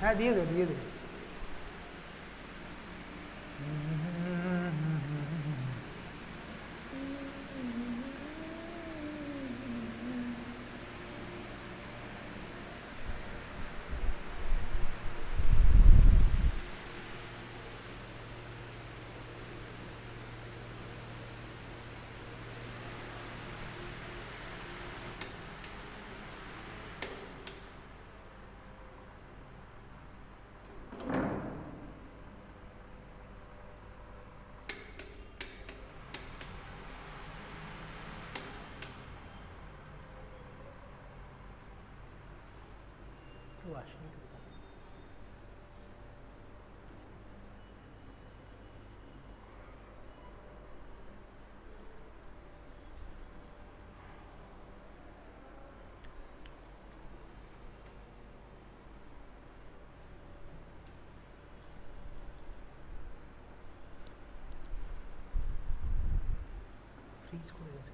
হ্যাঁ দিয়ে দে দিয়ে দে। ফ্রিজ করে গেছে।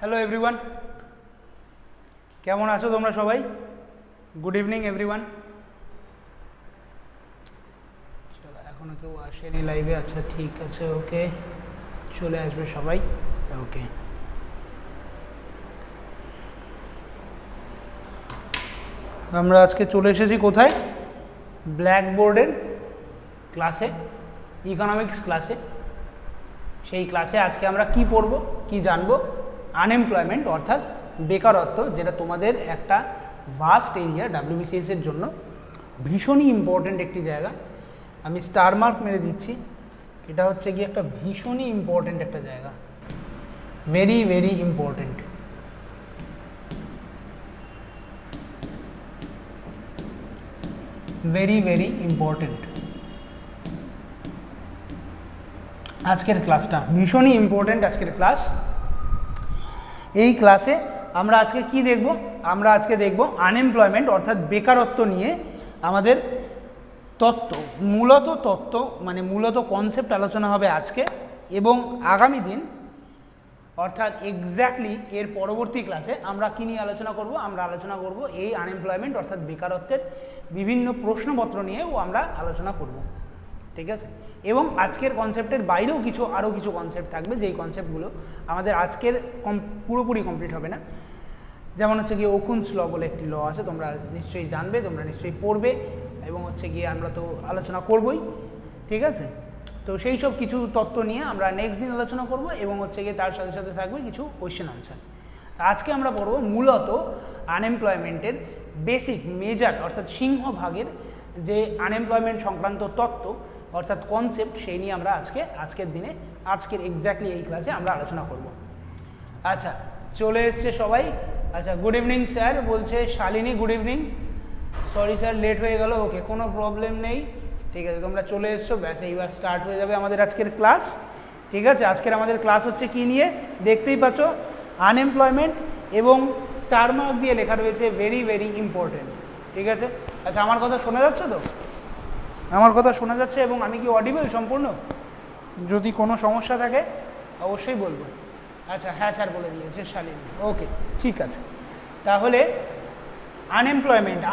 হ্যালো এভরিওয়ান, কেমন আছো তোমরা সবাই? Good evening everyone. চলো, এখনো কেউ আসেনি লাইভে? আচ্ছা ঠিক আছে, ওকে, চলে আসবে সবাই। ওকে, আমরা আজকে চলে এসেছি কোথায়? ব্ল্যাকবোর্ডের ক্লাসে, ইকোনমিক্স ক্লাসে। সেই ক্লাসে আজকে আমরা কি পড়ব, কি জানবো? আনএমপ্লয়মেন্ট অর্থাৎ বেকারত্ব, যেটা তোমাদের একটা ভাস্ট এরিয়া ডাব্লিউবিসিএস এর জন্য ভীষণই ইম্পর্ট্যান্ট একটি জায়গা। আমি স্টার মার্ক মেরে দিচ্ছি, এটা হচ্ছে কি একটা ভীষণই ইম্পর্ট্যান্ট একটা জায়গা, very very important. Very very important. আজকের ক্লাসটা ভীষণই ইম্পর্ট্যান্ট। আজকের ক্লাস, এই ক্লাসে আমরা আজকে কি দেখব? আমরা আজকে দেখব আনএমপ্লয়মেন্ট অর্থাৎ বেকারত্ব নিয়ে আমাদের তত্ত্ব, মূলত তত্ত্ব মানে মূলত কনসেপ্ট আলোচনা হবে আজকে এবং আগামী দিন, অর্থাৎ এক্স্যাক্টলি এর পরবর্তী ক্লাসে আমরা কী নিয়ে আলোচনা করব? আমরা আলোচনা করব এই আনএমপ্লয়মেন্ট অর্থাৎ বেকারত্বের বিভিন্ন প্রশ্নপত্র নিয়েও আমরা আলোচনা করব, ঠিক আছে? এবং আজকের কনসেপ্টের বাইরেও আরও কিছু কনসেপ্ট থাকবে, যেই কনসেপ্টগুলো আমাদের আজকের পুরোপুরি কমপ্লিট হবে না। যেমন হচ্ছে গিয়ে ওকুনস ল বলে একটি ল আছে, তোমরা নিশ্চয়ই জানবে, তোমরা নিশ্চয়ই পড়বে, এবং হচ্ছে গিয়ে আমরা তো আলোচনা করবই, ঠিক আছে? তো সেই সব কিছু তত্ত্ব নিয়ে আমরা নেক্সট দিন আলোচনা করব এবং হচ্ছে গিয়ে তার সাথে সাথে থাকবে কিছু কোয়েশ্চেন আনসার। আজকে আমরা পড়ব মূলত আনএমপ্লয়মেন্টের বেসিক মেজর অর্থাৎ সিংহভাগের যে আনএমপ্লয়মেন্ট সংক্রান্ত তত্ত্ব অর্থাৎ কনসেপ্ট, সেই নিয়ে আমরা আজকের দিনে আজকের এক্স্যাক্টলি এই ক্লাসে আমরা আলোচনা করব। আচ্ছা, চলে এসছে সবাই। আচ্ছা, গুড ইভিনিং স্যার বলছে Shalini, good evening. Sorry sir late হয়ে গেল। ওকে, কোনো প্রবলেম নেই, ঠিক আছে, তোমরা চলে এসছো, ব্যাস এইবার স্টার্ট হয়ে যাবে আমাদের আজকের ক্লাস, ঠিক আছে? আজকের আমাদের ক্লাস হচ্ছে কি নিয়ে? দেখতেই পাচ্ছ আনএমপ্লয়মেন্ট এবং স্টার মার্ক দিয়ে লেখা রয়েছে ভেরি ভেরি ইম্পর্টেন্ট, ঠিক আছে? আচ্ছা, আমার কথা শোনা যাচ্ছে তো? আমার কথা শোনা যাচ্ছে এবং আমি কি অডিবল সম্পূর্ণ? যদি কোনো সমস্যা থাকে অবশ্যই বলবো। আচ্ছা, হ্যাঁ স্যার বলে দিয়েছে শালিনী, ওকে, ঠিক আছে। তাহলে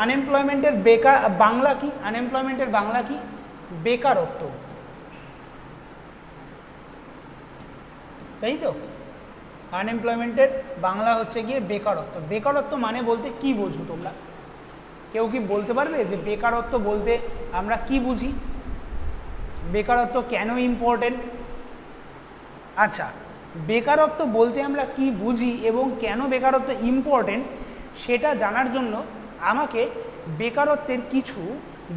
আনএমপ্লয়মেন্টের বাংলা কি? আনএমপ্লয়মেন্টের বাংলা কি? বেকারত্ব, তাই তো? আনএমপ্লয়মেন্টের বাংলা হচ্ছে গিয়ে বেকারত্ব। বেকারত্ব মানে বলতে কি বোঝো তোমরা? কেউ কি বলতে পারবে যে বেকারত্ব বলতে আমরা কি বুঝি? বেকারত্ব কেন ইম্পর্টেন্ট? আচ্ছা, বেকারত্ব বলতে আমরা কি বুঝি এবং কেন বেকারত্ব ইম্পর্টেন্ট সেটা জানার জন্য আমাকে বেকারত্বের কিছু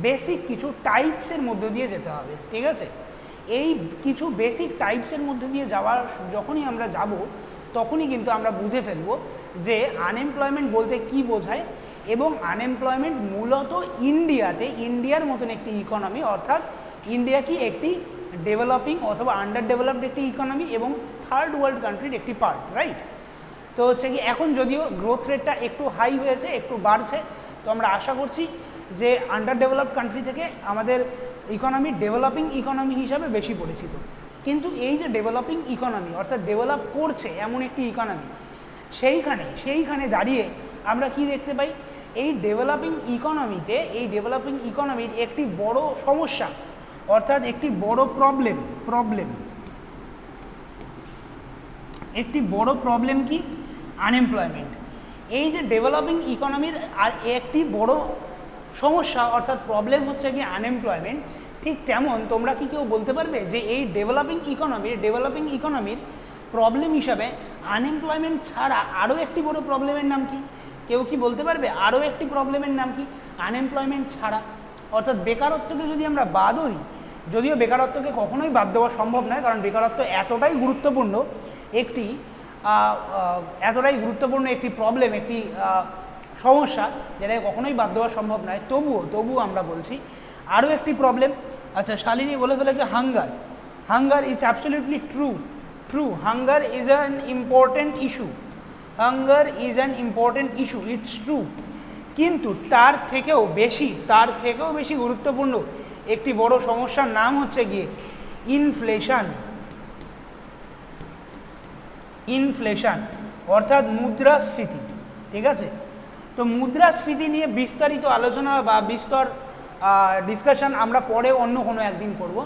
বেসিক কিছু টাইপসের মধ্যে দিয়ে যেতে হবে, ঠিক আছে। এই কিছু বেসিক টাইপসের মধ্যে দিয়ে যাওয়ার যখনই আমরা যাব তখনই কিন্তু আমরা বুঝে ফেলব যে আনএমপ্লয়মেন্ট বলতে কি বোঝায় এবং আনএমপ্লয়মেন্ট মূলত ইন্ডিয়ার মতন একটি ইকোনমি, অর্থাৎ ইন্ডিয়া কি একটি ডেভেলপিং অথবা আন্ডার ডেভেলপড একটি ইকোনমি এবং থার্ড ওয়ার্ল্ড কান্ট্রির একটি পার্ট, রাইট। তো হচ্ছে কি এখন যদিও গ্রোথ রেটটা একটু হাই হয়েছে, একটু বাড়ছে, তো আমরা আশা করছি যে আন্ডার ডেভেলপড কান্ট্রি থেকে আমাদের ইকোনমি ডেভেলপিং ইকোনমি হিসাবে বেশি পরিচিত। কিন্তু এই যে ডেভেলপিং ইকোনমি অর্থাৎ ডেভেলপ করছে এমন একটি ইকোনমি, সেইখানে দাঁড়িয়ে আমরা কি দেখতে পাই, এই ডেভেলপিং ইকোনমির একটি বড় সমস্যা অর্থাৎ একটি বড় প্রবলেম কি, আনএমপ্লয়মেন্ট। এই যে ডেভেলপিং ইকোনমির একটি বড় সমস্যা অর্থাৎ প্রবলেম হচ্ছে কি আনএমপ্লয়মেন্ট, ঠিক তেমন তোমরা কি কেউ বলতে পারবে যে এই ডেভেলপিং ইকোনমির প্রবলেম হিসাবে আনএমপ্লয়মেন্ট ছাড়া আরও একটি বড় প্রবলেমের নাম কি? কেউ কি বলতে পারবে আরও একটি প্রবলেমের নাম কি আনএমপ্লয়মেন্ট ছাড়া? অর্থাৎ বেকারত্বকে যদি আমরা বাদও দিই, যদিও বেকারত্বকে কখনোই বাদ দেওয়া সম্ভব নয়, কারণ বেকারত্ব এতটাই গুরুত্বপূর্ণ একটি প্রবলেম, একটি সমস্যা যেটাকে কখনোই বাদ দেওয়া সম্ভব নয়, তবুও আমরা বলছি আরও একটি প্রবলেম। আচ্ছা, শালিনী বলে ফেলেছে hunger is absolutely true, hunger is an important issue, it's true. কিন্তু তার থেকেও বেশি গুরুত্বপূর্ণ একটি বড় সমস্যার নাম হচ্ছে গিয়ে ইনফ্লেশন অর্থাৎ মুদ্রাস্ফীতি, ঠিক আছে। তো মুদ্রাস্ফীতি নিয়ে বিস্তারিত আলোচনা বা বিস্তর ডিসকাশন আমরা পরে অন্য কোনো একদিন করব,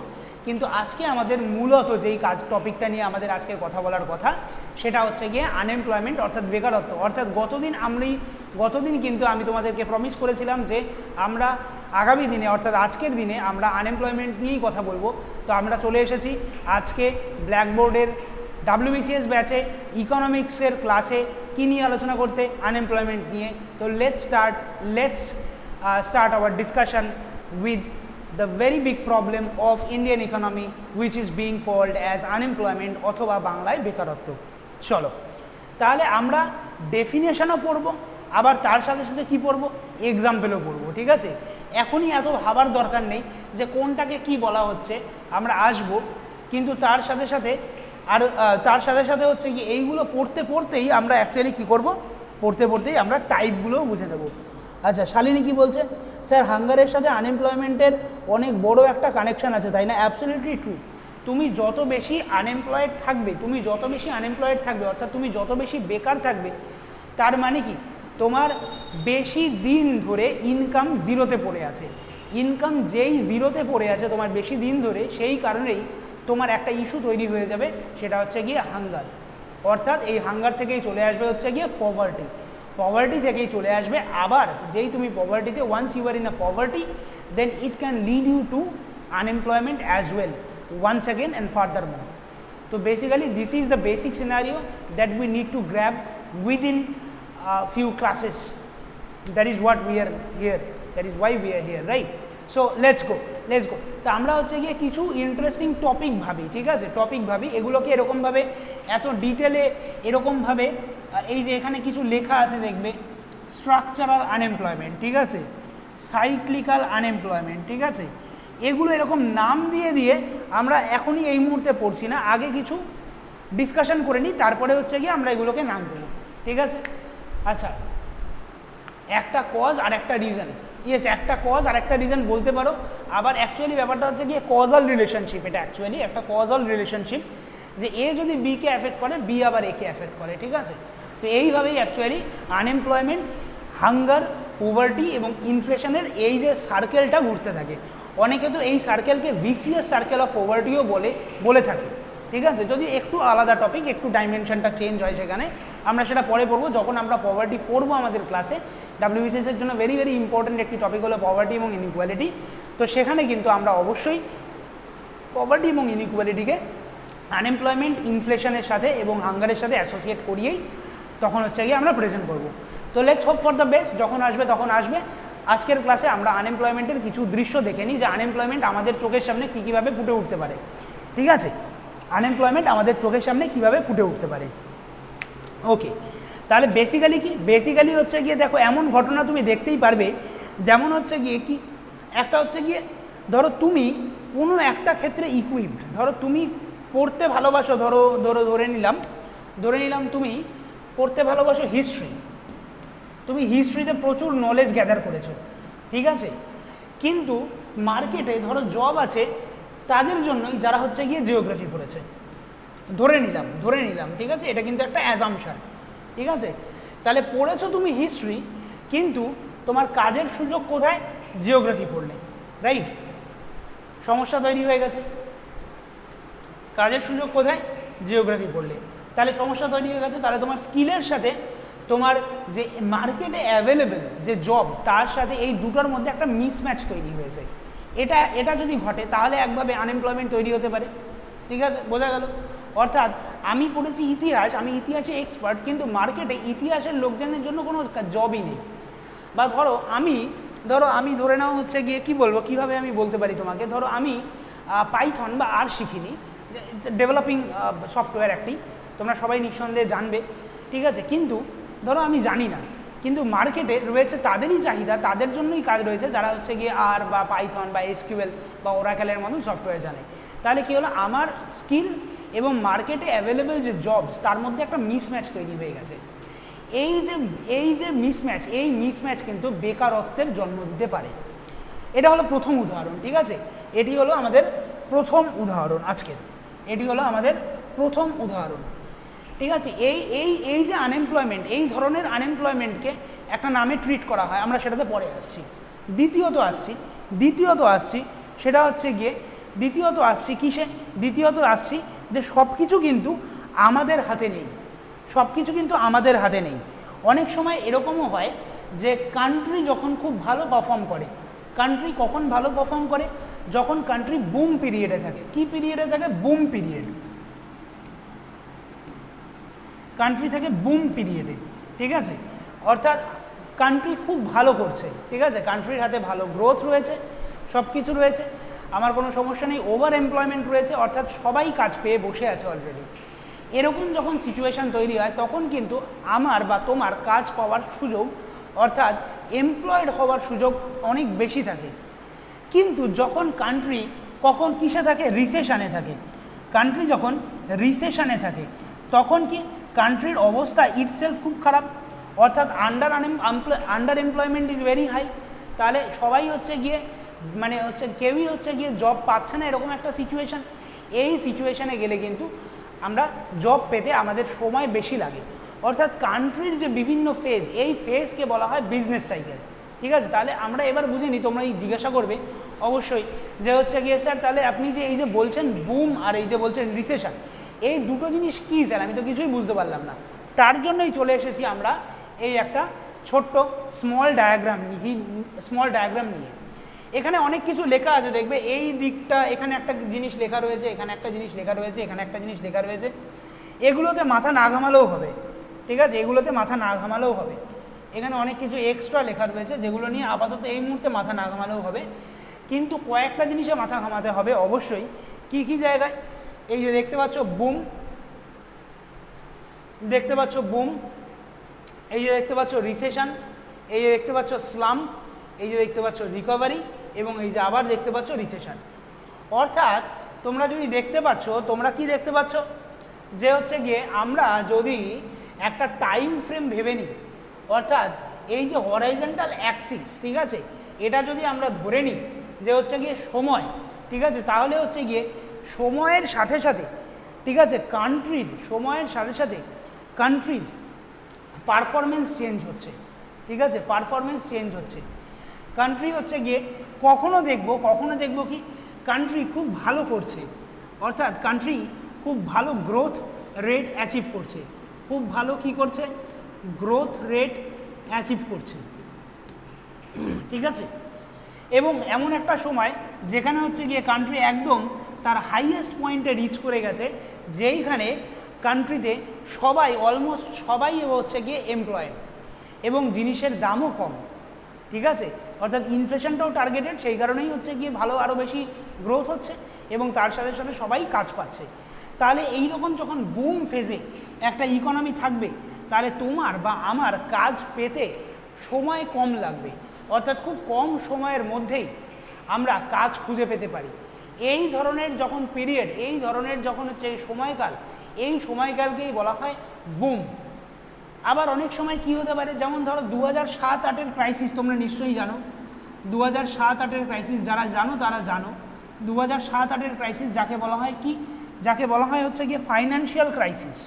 কিন্তু আজকে আমাদের মূলত যেই টপিকটা নিয়ে আমাদের আজকে কথা বলার কথা সেটা হচ্ছে গিয়ে আনএমপ্লয়মেন্ট অর্থাৎ বেকারত্ব। অর্থাৎ গতদিন কিন্তু আমি তোমাদেরকে প্রমিস করেছিলাম যে আমরা আগামী দিনে অর্থাৎ আজকের দিনে আমরা আনএমপ্লয়মেন্ট নিয়েই কথা বলবো। তো আমরা চলে এসেছি আজকে ব্ল্যাকবোর্ডের WBCS ব্যাচে ইকোনমিক্সের ক্লাসে কী নিয়ে আলোচনা করতে, আনএমপ্লয়মেন্ট নিয়ে। তো let's start our discussion with the very big problem of Indian economy which is being called as unemployment অথবা বাংলায় বেকারত্ব। চলো তাহলে আমরা ডেফিনেশনও পড়ব, আবার তার সাথে সাথে কি পড়ব, এক্সাম্পলও পড়ব, ঠিক আছে। এখনই এত ভাবার দরকার নেই যে কোনটাকে কি বলা হচ্ছে, আমরা আসব, কিন্তু তার সাথে সাথে হচ্ছে কি এইগুলো পড়তেই আমরা অ্যাকচুয়ালি কী করব, পড়তেই আমরা টাইপগুলোও বুঝে নেব। আচ্ছা, শালিনী কি বলছে, স্যার হাঙ্গারের সাথে আনএমপ্লয়মেন্টের অনেক বড় একটা কানেকশান আছে, তাই না? Absolutely true. তুমি যত বেশি আনএমপ্লয়েড থাকবে অর্থাৎ তুমি যত বেশি বেকার থাকবে, তার মানে কি তোমার বেশি দিন ধরে ইনকাম জিরোতে পড়ে আছে। ইনকাম যেই জিরোতে পড়ে আছে তোমার বেশি দিন ধরে, সেই কারণেই তোমার একটা ইস্যু তৈরি হয়ে যাবে, সেটা হচ্ছে গিয়ে হাঙ্গার। অর্থাৎ এই হাঙ্গার থেকেই চলে আসবে হচ্ছে গিয়ে পভার্টি থেকেই চলে আসবে। আবার যেই তুমি পভার্টিতে, once you are in a poverty, then it can lead you to unemployment as well, once again and furthermore. So basically this is the basic scenario that we need to grab within few classes. That is what we are here, that is why we are here, right? So let's go. তো আমরা হচ্ছে গিয়ে কিছু interesting topic ভাবি, ঠিক আছে, এগুলোকে এরকমভাবে এত ডিটেলে এরকমভাবে, এই যে এখানে কিছু লেখা আছে দেখবে, স্ট্রাকচারাল আনএমপ্লয়মেন্ট, ঠিক আছে, সাইক্লিক্যাল আনএমপ্লয়মেন্ট, ঠিক আছে, এগুলো এরকম নাম দিয়ে আমরা এখনই এই মুহূর্তে পড়ছি না, আগে কিছু ডিসকাশন করে নিই, তারপরে হচ্ছে গিয়ে আমরা এগুলোকে নাম দেবো, ঠিক আছে। আচ্ছা, একটা কজ আর একটা রিজন, একটা কজ আর একটা রিজন বলতে পারো। আবার অ্যাকচুয়ালি ব্যাপারটা হচ্ছে গিয়ে কজাল রিলেশনশিপ, এটা অ্যাকচুয়ালি একটা কজাল রিলেশনশিপ, যে এ যদি বিকে অ্যাফেক্ট করে, বি আবার একে অ্যাফেক্ট করে, ঠিক আছে। তো এইভাবেই অ্যাকচুয়ালি আনএমপ্লয়মেন্ট, হাঙ্গার, পভার্টি এবং ইনফ্লেশনের এই যে সার্কেলটা ঘুরতে থাকে। অনেকে তো এই সার্কেলকে ভিসিএস সার্কেল অফ পভার্টিও বলে থাকে, ঠিক আছে। যদি একটু আলাদা টপিক, একটু ডাইমেনশনটা চেঞ্জ হয় সেখানে, আমরা সেটা পরে পড়বো যখন আমরা পভার্টি পড়বো আমাদের ক্লাসে। WBCS এর জন্য ভেরি ইম্পর্টেন্ট একটি টপিক হলো পভার্টি এবং ইনইকুয়ালিটি। তো সেখানে কিন্তু আমরা অবশ্যই পভার্টি এবং ইনইকুয়ালিটিকে আনএমপ্লয়মেন্ট, ইনফ্লেশনের সাথে এবং হাঙ্গারের সাথে অ্যাসোসিয়েট করিয়েই তখন হচ্ছে গিয়ে আমরা প্রেজেন্ট করব। তো let's hope for the best, যখন আসবে তখন আসবে। আজকের ক্লাসে আমরা আনএমপ্লয়মেন্টের কিছু দৃশ্য দেখে নিই যে আনএমপ্লয়মেন্ট আমাদের চোখের সামনে কী কীভাবে ফুটে উঠতে পারে। ঠিক আছে, আনএমপ্লয়মেন্ট আমাদের চোখের সামনে কীভাবে ফুটে উঠতে পারে। ওকে, তাহলে বেসিক্যালি কি, বেসিক্যালি হচ্ছে গিয়ে দেখো এমন ঘটনা তুমি দেখতেই পারবে, যেমন হচ্ছে গিয়ে কি, একটা হচ্ছে গিয়ে ধরো তুমি কোনো একটা ক্ষেত্রে ইকুইপড, ধরো তুমি পড়তে ভালোবাসো, ধরে নিলাম তুমি পড়তে ভালোবাসো হিস্ট্রি, তুমি হিস্ট্রিতে প্রচুর নলেজ গ্যাদার করেছো, ঠিক আছে, কিন্তু মার্কেটে ধরো জব আছে তাদের জন্যই যারা হচ্ছে গিয়ে জিওগ্রাফি পড়েছে, ধরে নিলাম, ঠিক আছে, এটা কিন্তু একটা অ্যাজাম্পশন, ঠিক আছে। তাহলে পড়েছো তুমি হিস্ট্রি, কিন্তু তোমার কাজের সুযোগ কোথায়, জিওগ্রাফি পড়লে, রাইট, সমস্যা তৈরি হয়ে গেছে। কাজের সুযোগ কোথায়, জিওগ্রাফি পড়লে, তাহলে সমস্যা তৈরি হয়ে গেছে। তাহলে তোমার স্কিলের সাথে তোমার যে মার্কেটে অ্যাভেলেবেল যে জব, তার সাথে এই দুটোর মধ্যে একটা মিসম্যাচ তৈরি হয়েছে। এটা যদি ঘটে তাহলে একভাবে আনএমপ্লয়মেন্ট তৈরি হতে পারে, ঠিক আছে, বোঝা গেল। অর্থাৎ আমি পড়েছি ইতিহাস, আমি ইতিহাসে এক্সপার্ট, কিন্তু মার্কেটে ইতিহাসের লোকজনের জন্য কোনো জবই নেই। বা ধরো আমি ধরে নাও হচ্ছে গিয়ে কী বলবো, কীভাবে আমি বলতে পারি তোমাকে, ধরো আমি পাইথন বা আর শিখিনি, ডেভেলপিং সফটওয়্যার একটি, তোমরা সবাই নিঃসন্দেহে জানবে, ঠিক আছে, কিন্তু ধরো আমি জানি না, কিন্তু মার্কেটে রয়েছে তাদেরই চাহিদা, তাদের জন্যই কাজ রয়েছে যারা হচ্ছে গিয়ে আর বা পাইথন বা এসকিউএল বা ওরাকেলের মতন সফটওয়্যার জানে। তাহলে কী হলো, আমার স্কিল এবং মার্কেটে অ্যাভেলেবেল যে জবস তার মধ্যে একটা মিসম্যাচ তৈরি হয়ে গেছে। এই যে মিসম্যাচ কিন্তু বেকারত্বের জন্ম দিতে পারে। এটা হলো প্রথম উদাহরণ, ঠিক আছে, এটি হলো আমাদের প্রথম উদাহরণ আজকের, এটি হলো আমাদের প্রথম উদাহরণ, ঠিক আছে। এই যে আনএমপ্লয়মেন্ট, এই ধরনের আনএমপ্লয়মেন্টকে একটা নামে ট্রিট করা হয়, আমরা সেটাতে পরে আসছি। দ্বিতীয়ত আসছি সেটা হচ্ছে গিয়ে দ্বিতীয়ত আসছি যে সব কিছু কিন্তু আমাদের হাতে নেই। অনেক সময় এরকমও হয় যে কান্ট্রি যখন খুব ভালো পারফর্ম করে, কান্ট্রি কখন ভালো পারফর্ম করে, যখন কান্ট্রি বুম পিরিয়ডে থাকে। কি পিরিয়ডে থাকে, বুম পিরিয়ড, কান্ট্রি থাকে বুম পিরিয়ডে, ঠিক আছে, অর্থাৎ কান্ট্রি খুব ভালো করছে, ঠিক আছে, কান্ট্রির হাতে ভালো গ্রোথ রয়েছে, সব কিছু রয়েছে, আমার কোনো সমস্যা নেই, ওভার এমপ্লয়মেন্ট রয়েছে, অর্থাৎ সবাই কাজ পেয়ে বসে আছে অলরেডি। এরকম যখন সিচুয়েশান তৈরি হয় তখন কিন্তু আমার বা তোমার কাজ পাওয়ার সুযোগ, অর্থাৎ এমপ্লয়েড হওয়ার সুযোগ অনেক বেশি থাকে। কিন্তু যখন কান্ট্রি কিসে থাকে, রিসেশনে থাকে, কান্ট্রি যখন রিসেশনে থাকে তখন কি কান্ট্রির অবস্থা ইটসেলফ খুব খারাপ, অর্থাৎ under employment is very high. তাহলে সবাই হচ্ছে গিয়ে কেউই হচ্ছে গিয়ে জব পাচ্ছে না, এরকম একটা সিচুয়েশান। এই সিচুয়েশানে গেলে কিন্তু আমরা জব পেতে আমাদের সময় বেশি লাগে, অর্থাৎ কান্ট্রির যে বিভিন্ন ফেজ, এই ফেজকে বলা হয় বিজনেস সাইকেল, ঠিক আছে। তাহলে আমরা এবার বুঝে নিই, তোমরা এই জিজ্ঞাসা করবে অবশ্যই যে হচ্ছে গিয়ে স্যার তাহলে আপনি যে এই যে বলছেন বুম আর এই যে বলছেন রিসেশন, এই দুটো জিনিস কী স্যার, আমি তো কিছুই বুঝতে পারলাম না। তার জন্যই চলে এসেছি আমরা এই একটা ছোট্ট স্মল ডায়াগ্রাম নিয়ে। এখানে অনেক কিছু লেখা আছে, দেখবে এই দিকটা, এখানে একটা জিনিস লেখা রয়েছে, এখানে একটা জিনিস লেখা রয়েছে, এখানে একটা জিনিস লেখা রয়েছে, এগুলোতে মাথা না ঘামালেও হবে, ঠিক আছে, এগুলোতে মাথা না ঘামালেও হবে। এখানে অনেক কিছু এক্সট্রা লেখা রয়েছে যেগুলো নিয়ে আপাতত এই মুহূর্তে মাথা না ঘামালেও হবে, কিন্তু কয়েকটা জিনিসে মাথা ঘামাতে হবে অবশ্যই। কি কি জায়গায়, এই যে দেখতে পাচ্ছ বুম, এই যে দেখতে পাচ্ছ রিসেশন, এই যে দেখতে পাচ্ছ স্লাম, এই যে দেখতে পাচ্ছ রিকভারি, এবং এই যে আবার দেখতে পাচ্ছ রিসেশন। অর্থাৎ তোমরা যদি দেখতে পাচ্ছ, তোমরা কি দেখতে পাচ্ছ যে হচ্ছে গিয়ে আমরা যদি একটা টাইম ফ্রেম ভেবে নিই, অর্থাৎ এই যে হরাইজন্টাল অ্যাক্সিস, ঠিক আছে, এটা যদি আমরা ধরে নিই যে হচ্ছে গিয়ে সময়, ঠিক আছে, তাহলে হচ্ছে গিয়ে সময়ের সাথে সাথে, ঠিক আছে, কান্ট্রির পারফরমেন্স চেঞ্জ হচ্ছে, ঠিক আছে, পারফরমেন্স চেঞ্জ হচ্ছে। কান্ট্রি হচ্ছে গিয়ে কখনো দেখবো কি কান্ট্রি খুব ভালো করছে, অর্থাৎ কান্ট্রি খুব ভালো গ্রোথ রেট অ্যাচিভ করছে, খুব ভালো কি করছে, গ্রোথ রেট অ্যাচিভ করছে, ঠিক আছে। এবং এমন একটা সময় যেখানে হচ্ছে গিয়ে কান্ট্রি একদম তার হাইয়েস্ট পয়েন্টে রিচ করে গেছে, যেইখানে কান্ট্রিতে অলমোস্ট সবাই হচ্ছে গিয়ে এমপ্লয়েড, এবং জিনিসের দামও কম, ঠিক আছে। অর্থাৎ ইনফ্লেশনটাও টার্গেটেড, সেই কারণেই হচ্ছে গিয়ে ভালো আরও বেশি গ্রোথ হচ্ছে এবং তার সাথে সাথে সবাই কাজ পাচ্ছে। তাহলে এই রকম যখন বুম ফেজে একটা ইকোনমি থাকবে, তাহলে তোমার বা আমার কাজ পেতে সময় কম লাগবে, অর্থাৎ খুব কম সময়ের মধ্যেই আমরা কাজ খুঁজে পেতে পারি। এই ধরনের যখন পিরিয়ড, এই ধরনের যখন হচ্ছে সময়কাল, এই সময়কালকেই বলা হয় বুম। আবার অনেক সময় কি হতে পারে, যেমন ধরো 2007-08 ক্রাইসিস, তোমরা নিশ্চয়ই জানো 2007-08 ক্রাইসিস, যারা জানো তারা জানো 2007-08 ক্রাইসিস যাকে বলা হয় কি, যাকে বলা হয় হচ্ছে গিয়ে ফাইন্যান্সিয়াল ক্রাইসিস।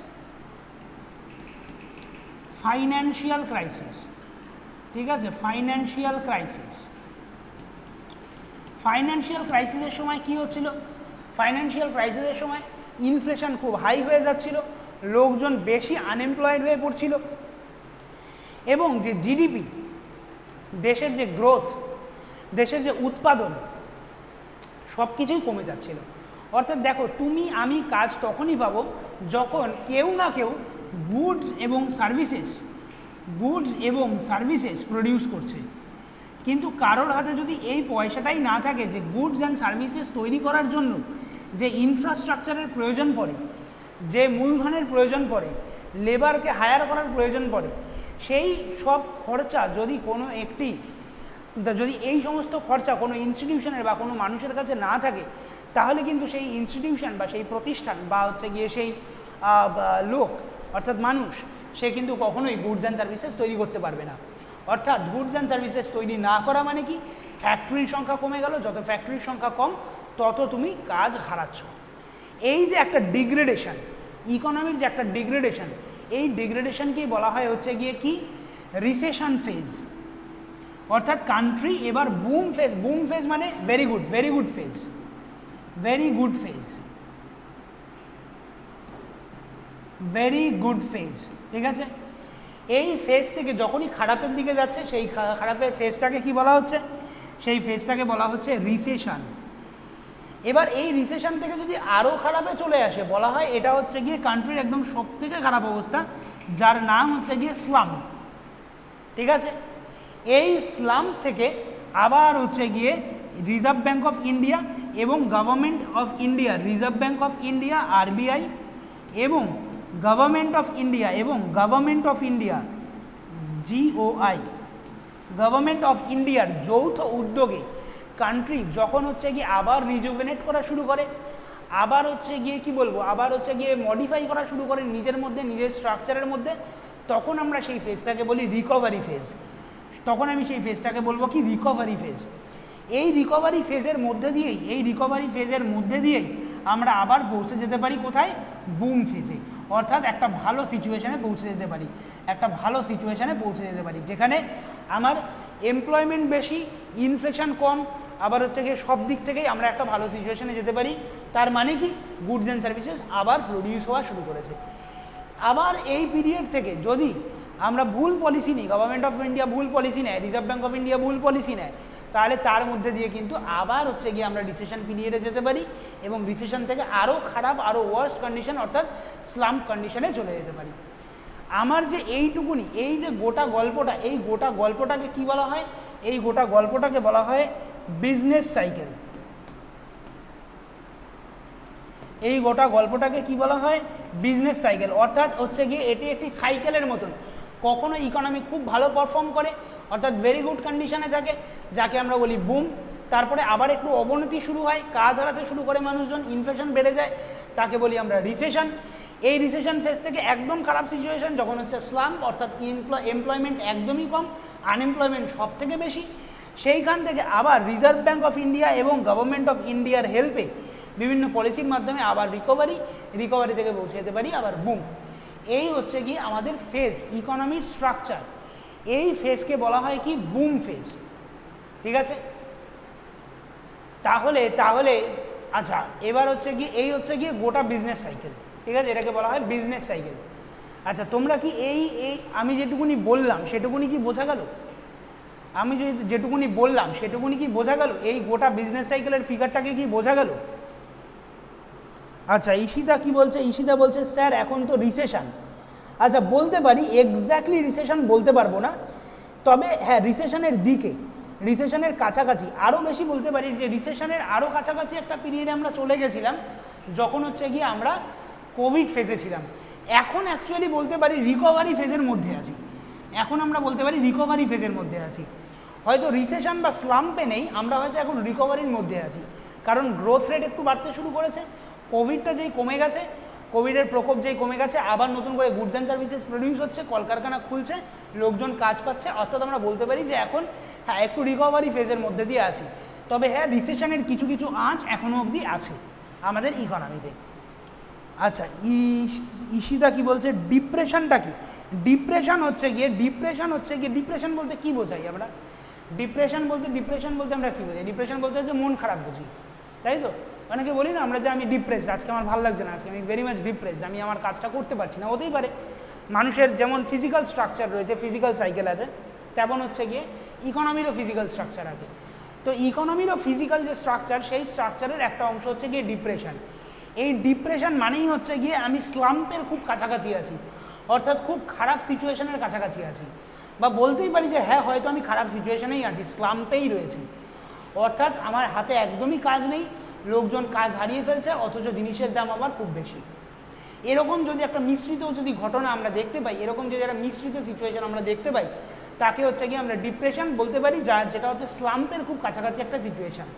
ফাইন্যান্সিয়াল ক্রাইসিস, ঠিক আছে, ফাইন্যান্সিয়াল ক্রাইসিস। ফাইন্যান্সিয়াল ক্রাইসিসের সময় কি হচ্ছিল, ফাইন্যান্সিয়াল ক্রাইসিসের সময় ইনফ্লেশন খুব হাই হয়ে যাচ্ছিল, লোকজন বেশি আনএমপ্লয়েড হয়ে পড়ছিল এবং যে জিডিপি, দেশের যে গ্রোথ, দেশের যে উৎপাদন, সব কিছুই কমে যাচ্ছিল। অর্থাৎ দেখো, তুমি আমি কাজ তখনই পাবো যখন কেউ না কেউ গুডস এবং সার্ভিসেস প্রডিউস করছে। কিন্তু কারোর হাতে যদি এই পয়সাটাই না থাকে যে গুডস অ্যান্ড সার্ভিসেস তৈরি করার জন্য যে ইনফ্রাস্ট্রাকচারের প্রয়োজন পড়ে, যে মূলধনের প্রয়োজন পড়ে, লেবারকে হায়ার করার প্রয়োজন পড়ে, সেই সব খরচা যদি যদি এই সমস্ত খরচা কোনো ইনস্টিটিউশনের বা কোনো মানুষের কাছে না থাকে, তাহলে কিন্তু সেই ইনস্টিটিউশন বা সেই প্রতিষ্ঠান বা হচ্ছে গিয়ে সেই লোক অর্থাৎ মানুষ, সে কিন্তু কখনোই গুডস অ্যান্ড সার্ভিসেস তৈরি করতে পারবে না। অর্থাৎ গুডস অ্যান্ড সার্ভিসেস তৈরি না করা মানে কি, ফ্যাক্টরির সংখ্যা কমে গেল, যত ফ্যাক্টরির সংখ্যা কম তত তুমি কাজ হারাচ্ছ। এই যে একটা ডিগ্রেডেশন, ইকোনমির যে একটা ডিগ্রেডেশন, এই ডিগ্রেডেশনকেই বলা হয় হচ্ছে গিয়ে কি, রিসেশন ফেজ। অর্থাৎ কান্ট্রি এবার বুম ফেজ, বুম ফেজ মানে very good phase, very good phase, ঠিক আছে। এই ফেজ থেকে যখনই খারাপের দিকে যাচ্ছে, সেই খারাপের ফেজটাকে কি বলা হচ্ছে, সেই ফেজটাকে বলা হচ্ছে রিসেশন। এবার এই রিসেশন থেকে যদি আরও খারাপে চলে আসে, বলা হয় এটা হচ্ছে গিয়ে কান্ট্রির একদম সব থেকে খারাপ অবস্থা, যার নাম হচ্ছে গিয়ে স্লাম, ঠিক আছে। এই স্লাম থেকে আবার হচ্ছে গিয়ে রিজার্ভ ব্যাঙ্ক অফ ইন্ডিয়া এবং government of India, Reserve Bank of India RBI এবং government of India GOI, government of ইন্ডিয়ার যৌথ উদ্যোগে কান্ট্রি যখন হচ্ছে গিয়ে আবার রিজুভেনেট করা শুরু করে, আবার হচ্ছে গিয়ে কি বলবো, আবার হচ্ছে গিয়ে মডিফাই করা শুরু করে নিজের মধ্যে, নিজের স্ট্রাকচারের মধ্যে, তখন আমরা সেই ফেজটাকে বলি রিকভারি ফেজ। তখন আমি সেই ফেজটাকে বলবো কি, রিকভারি ফেজ। এই রিকভারি ফেজের মধ্যে দিয়েই আমরা আবার পৌঁছে যেতে পারি কোথায়, বুম ফেজে। অর্থাৎ একটা ভালো সিচুয়েশানে পৌঁছে যেতে পারি, যেখানে আমার এমপ্লয়মেন্ট বেশি, ইনফ্লেশন কম, আবার হচ্ছে গিয়ে সব দিক থেকেই আমরা একটা ভালো সিচুয়েশানে যেতে পারি। তার মানে কি, গুডস অ্যান্ড সার্ভিসেস আবার প্রডিউস হওয়া শুরু করেছে। আবার এই পিরিয়ড থেকে যদি আমরা ভুল পলিসি নিই, গভর্নমেন্ট অফ ইন্ডিয়া ভুল পলিসি নেয়, রিজার্ভ ব্যাঙ্ক অফ ইন্ডিয়া ভুল পলিসি নেয়, তাহলে তার মধ্যে দিয়ে কিন্তু আবার হচ্ছে গিয়ে আমরা রিসেশন পিরিয়ডে যেতে পারি এবং রিসেশন থেকে আরও খারাপ, আরও ওয়ার্স্ট কন্ডিশন অর্থাৎ স্লাম্প কন্ডিশনে চলে যেতে পারি। আমার যে এইটুকুনি, এই যে গোটা গল্পটা, এই গোটা গল্পটাকে কি বলা হয়, এই গোটা গল্পটাকে বলা হয় বিজনেস সাইকেল। এই গোটা গল্পটাকে কি বলা হয়, বিজনেস সাইকেল। অর্থাৎ হচ্ছে গিয়ে এটি একটি সাইকেলের মতন। কখনো ইকোনমি খুব ভালো পারফর্ম করে, অর্থাৎ ভেরি গুড কন্ডিশনে থাকে, যাকে আমরা বলি বুম। তারপরে আবার একটু অবনতি শুরু হয়, কাজ হারাতে শুরু করে মানুষজন, ইনফ্লেশন বেড়ে যায়, তাকে বলি আমরা রিসেশন। এই রিসেশন ফেজ থেকে একদম খারাপ সিচুয়েশন যখন হচ্ছে স্লাম্প, অর্থাৎ এমপ্লয়মেন্ট একদমই কম, আনএমপ্লয়মেন্ট সব থেকে বেশি। সেইখান থেকে আবার রিজার্ভ ব্যাঙ্ক অফ ইন্ডিয়া এবং গভর্নমেন্ট অফ ইন্ডিয়ার হেল্পে বিভিন্ন পলিসির মাধ্যমে আবার রিকভারি থেকে পৌঁছে যেতে পারি আবার বুম। এই হচ্ছে কি আমাদের ফেজ, ইকোনমির স্ট্রাকচার। এই ফেজকে বলা হয় কি, বুম ফেজ, ঠিক আছে। তাহলে আচ্ছা, এবার হচ্ছে কি, এই হচ্ছে গিয়ে গোটা বিজনেস সাইকেল, ঠিক আছে, এটাকে বলা হয় বিজনেস সাইকেল। আচ্ছা, তোমরা কি এই আমি যেটুকুনি বললাম সেটুকুনি কি বোঝা গেল? যেটুকুনি বললাম সেটুকুনি কি বোঝা গেল? এই গোটা বিজনেস সাইকেলের ফিগারটাকে কি বোঝা গেল? আচ্ছা, ঈশিতা কি বলছে? ঈশিতা বলছে স্যার এখন তো রিসেশন, আচ্ছা বলতে পারি এক্স্যাক্টলি রিসেশন বলতে পারবো না, তবে হ্যাঁ রিসেশনের দিকে, রিসেশনের কাছাকাছি, আরও বেশি বলতে পারি যে রিসেশনের আরও কাছাকাছি একটা পিরিয়ডে আমরা চলে গেছিলাম যখন হচ্ছে গিয়ে আমরা কোভিড ফেজে ছিলাম। এখন অ্যাকচুয়ালি বলতে পারি রিকভারি ফেজের মধ্যে আছি, এখন আমরা বলতে পারি রিকভারি ফেজের মধ্যে আছি। হয়তো রিসেশন বা স্লাম্পে নেই, আমরা হয়তো এখন রিকভারির মধ্যে আছি, কারণ গ্রোথ রেট একটু বাড়তে শুরু করেছে, কোভিডটা যেই কমে গেছে, কোভিডের প্রকোপ যেই কমে গেছে, আবার নতুন করে গুডস অ্যান্ড সার্ভিসেস প্রডিউস হচ্ছে, কলকারখানা খুলছে, লোকজন কাজ পাচ্ছে, অর্থাৎ আমরা বলতে পারি যে এখন হ্যাঁ একটু রিকভারি ফেজের মধ্যে দিয়ে আছি। তবে হ্যাঁ রিসেশনের কিছু কিছু আঁচ এখনও অবধি আছে আমাদের ইকোনমিতে। আচ্ছা ঈশিতা কি বলছে, ডিপ্রেশনটা কি? ডিপ্রেশন হচ্ছে গিয়ে ডিপ্রেশন বলতে কি বোঝাই আমরা? ডিপ্রেশন বলতে আমরা কী বোঝাই? ডিপ্রেশন বলতে হচ্ছে মন খারাপ বুঝি, তাই তো? অনেকে বলি না আমরা যে আমি ডিপ্রেসড, আজকে আমার ভালো লাগছে না, আজকে আমি ভেরি মাচ ডিপ্রেসড, আমি আমার কাজটা করতে পারছি না। হতেই পারে, মানুষের যেমন ফিজিক্যাল স্ট্রাকচার রয়েছে, ফিজিক্যাল সাইকেল আছে, তেমন হচ্ছে গিয়ে ইকোনমিরও ফিজিক্যাল স্ট্রাকচার আছে। তো ইকোনমিরও ফিজিক্যাল যে স্ট্রাকচার, সেই স্ট্রাকচারের একটা অংশ হচ্ছে গিয়ে ডিপ্রেশন। এই ডিপ্রেশন মানেই হচ্ছে গিয়ে আমি স্লাম্পের খুব কাছাকাছি আছি, অর্থাৎ খুব খারাপ সিচুয়েশনের কাছাকাছি আছি, বা বলতেই পারি যে হ্যাঁ হয়তো আমি খারাপ সিচুয়েশনেই আছি, স্লাম্পেই রয়েছি। অর্থাৎ আমার হাতে একদমই কাজ নেই, লোকজন কাজ হারিয়ে ফেলছে, অথচ জিনিসের দাম আবার খুব বেশি। এরকম যদি একটা মিশ্রিত ঘটনা আমরা দেখতে পাই, এরকম যদি একটা মিশ্রিত সিচুয়েশন আমরা দেখতে পাই, তাকে হচ্ছে গিয়ে আমরা ডিপ্রেশন বলতে পারি, যেটা হচ্ছে স্লাম্পের খুব কাছাকাছি একটা সিচুয়েশন।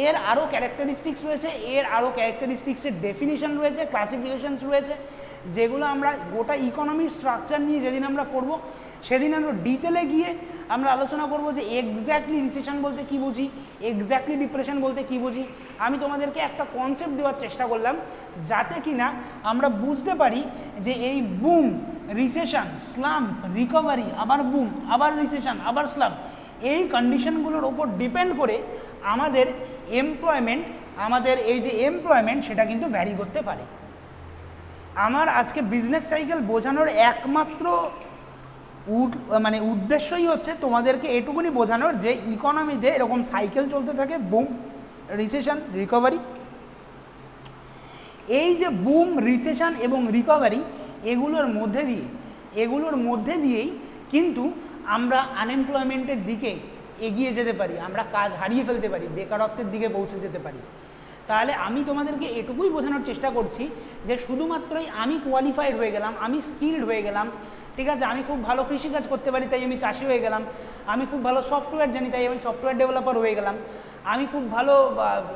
এর আরও ক্যারেক্টারিস্টিক্স রয়েছে, এর আরও ক্যারেক্টারিস্টিক্সের ডেফিনিশন রয়েছে, ক্লাসিফিকেশনস রয়েছে, যেগুলো আমরা গোটা ইকোনমির স্ট্রাকচার নিয়ে যেদিন আমরা করব, সেদিন আমরা ডিটেলে গিয়ে আমরা আলোচনা করব যে এক্স্যাক্টলি রিসেশন বলতে কী বুঝি, এক্স্যাক্টলি ডিপ্রেশন বলতে কী বুঝি। আমি তোমাদেরকে একটা কনসেপ্ট দেওয়ার চেষ্টা করলাম, যাতে কি না আমরা বুঝতে পারি যে এই বুম, রিসেশন, স্লাম্প, রিকভারি, আবার বুম, আবার রিসেশন, আবার স্লাম্প, এই কন্ডিশনগুলোর ওপর ডিপেন্ড করে আমাদের এমপ্লয়মেন্ট, আমাদের এই যে এমপ্লয়মেন্ট, সেটা কিন্তু ভ্যারি করতে পারে। আমার আজকে বিজনেস সাইকেল বোঝানোর একমাত্র উদ্দেশ্যই হচ্ছে তোমাদেরকে এটুকুনি বোঝানোর যে ইকোনমিতে এরকম সাইকেল চলতে থাকে, বুম, রিসেশন, রিকভারি। এই যে বুম, রিসেশন এবং রিকভারি, এগুলোর মধ্যে দিয়েই কিন্তু আমরা আনএমপ্লয়মেন্টের দিকে এগিয়ে যেতে পারি, আমরা কাজ হারিয়ে ফেলতে পারি, বেকারত্বের দিকে পৌঁছে যেতে পারি। তাহলে আমি তোমাদেরকে এটুকুই বোঝানোর চেষ্টা করছি যে শুধুমাত্রই আমি কোয়ালিফাইড হয়ে গেলাম, আমি স্কিল্ড হয়ে গেলাম, ঠিক আছে, আমি খুব ভালো কৃষিকাজ করতে পারি তাই আমি চাষি হয়ে গেলাম, আমি খুব ভালো সফটওয়্যার জানি তাই আমি সফটওয়্যার ডেভেলপার হয়ে গেলাম, আমি খুব ভালো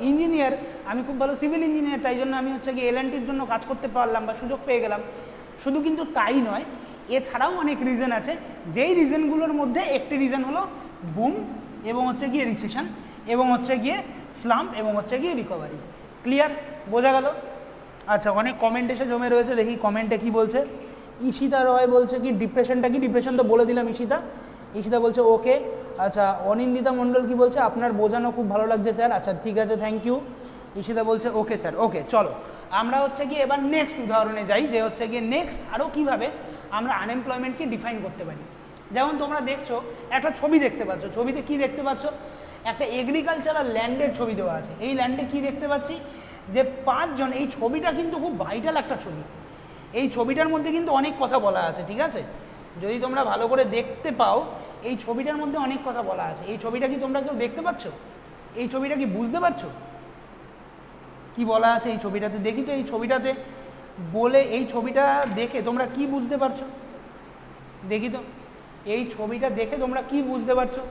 ইঞ্জিনিয়ার, আমি খুব ভালো সিভিল ইঞ্জিনিয়ার, তাই জন্য আমি হচ্ছে গিয়ে এলএনটির জন্য কাজ করতে পারলাম বা সুযোগ পেয়ে গেলাম। শুধু কিন্তু তাই নয়, এছাড়াও অনেক রিজন আছে, যেই রিজনগুলোর মধ্যে একটি রিজন হলো বুম এবং হচ্ছে গিয়ে রিসেশন এবং হচ্ছে গিয়ে স্লাম্প এবং হচ্ছে গিয়ে রিকভারি। ক্লিয়ার? বোঝা গেল? আচ্ছা, অনেক কমেন্ট এসে জমে রয়েছে, দেখি কমেন্টে কি বলছে। ঈশিতা রয় বলছে কি ডিপ্রেশনটা কি? ডিপ্রেশন তো বলে দিলাম ঈশিতা বলছে ওকে। আচ্ছা, অনিন্দিতা মণ্ডল কি বলছে, আপনার বোঝানো খুব ভালো লাগছে স্যার। আচ্ছা ঠিক আছে, থ্যাংক ইউ। ঈশিতা বলছে ওকে স্যার, ওকে। চলো আমরা হচ্ছে গিয়ে এবার নেক্সট উদাহরণে যাই, যে হচ্ছে গিয়ে নেক্সট আরও কীভাবে আমরা আনএমপ্লয়মেন্টকে ডিফাইন করতে পারি। যেমন তোমরা দেখছো একটা ছবি দেখতে পাচ্ছ, ছবিতে কি দেখতে পাচ্ছ? একটা এগ্রিকালচারাল ল্যান্ডের ছবি দেওয়া আছে। এই ল্যান্ডে কি দেখতে পাচ্ছি? যে 5 জন, এই ছবিটা কিন্তু খুব ভাইটাল একটা ছবি, এই ছবিটার মধ্যে কিন্তু অনেক কথা বলা আছে, ঠিক আছে? যদি তোমরা ভালো করে দেখতে পাও, এই ছবিটার মধ্যে অনেক কথা বলা আছে। এই ছবিটা কি তোমরা কেউ দেখতে পাচ্ছ? এই ছবিটা কি বুঝতে পারছো কি বলা আছে এই ছবিটাতে? দেখি তো এই ছবিটাতে বলে, এই ছবিটা দেখে তোমরা কি বুঝতে পারছো? দেখি তো এই ছবিটা দেখে তোমরা কি বুঝতে পারছো?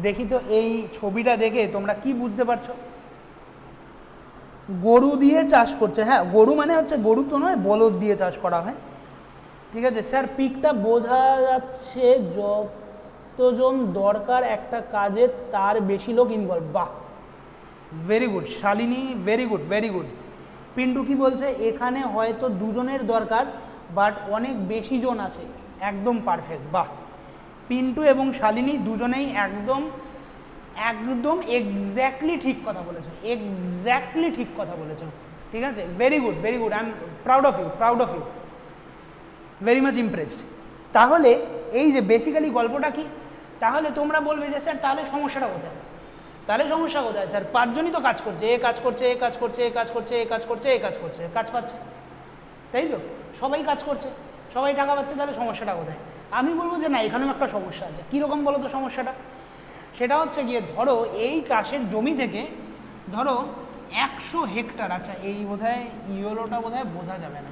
দেখি তো এই ছবিটা দেখে তোমরা কি বুঝতে পারছো? গরু দিয়ে চাষ করছে। হ্যাঁ, গরু মানে হচ্ছে, গরু তো নয়, বলদ দিয়ে চাষ করা হয়, ঠিক আছে স্যার। পিকটা বোঝা যাচ্ছে যতজন দরকার একটা কাজে তার বেশি লোক ইনভলভ। বাহ, very good Shalini, very good, very good. Pintu কি বলছে? এখানে হয়তো 2 জনের দরকার, বাট অনেক বেশি জন আছে। একদম পারফেক্ট, বাহ। পিন্টু এবং শালিনী দুজনেই একদম এক্স্যাক্টলি ঠিক কথা বলেছো, এক্স্যাক্টলি ঠিক কথা বলেছো, ঠিক আছে। Very good, very good, I am proud of you, very much impressed. তাহলে এই যে বেসিক্যালি গল্পটা কি? তাহলে তোমরা বলবে যে স্যার তাহলে সমস্যাটা কোথায়? তাহলে সমস্যা কোথায় স্যার? 5 জনই তো কাজ করছে, এ কাজ করছে, এ কাজ করছে, এ কাজ করছে, এ কাজ করছে, এ কাজ করছে, কাজ পাচ্ছে, তাই তো? সবাই কাজ করছে, সবাই টাকা পাচ্ছে, তাহলে সমস্যাটা কোথায়? আমি বলবো যে না, এখানেও একটা সমস্যা আছে। কীরকম বলো তো সমস্যাটা? সেটা হচ্ছে গিয়ে ধরো এই চাষের জমি থেকে ধরো 100 হেক্টর, আচ্ছা এই বোধহয় ইয়েলোটা বোধহয় বোঝা যাবে না,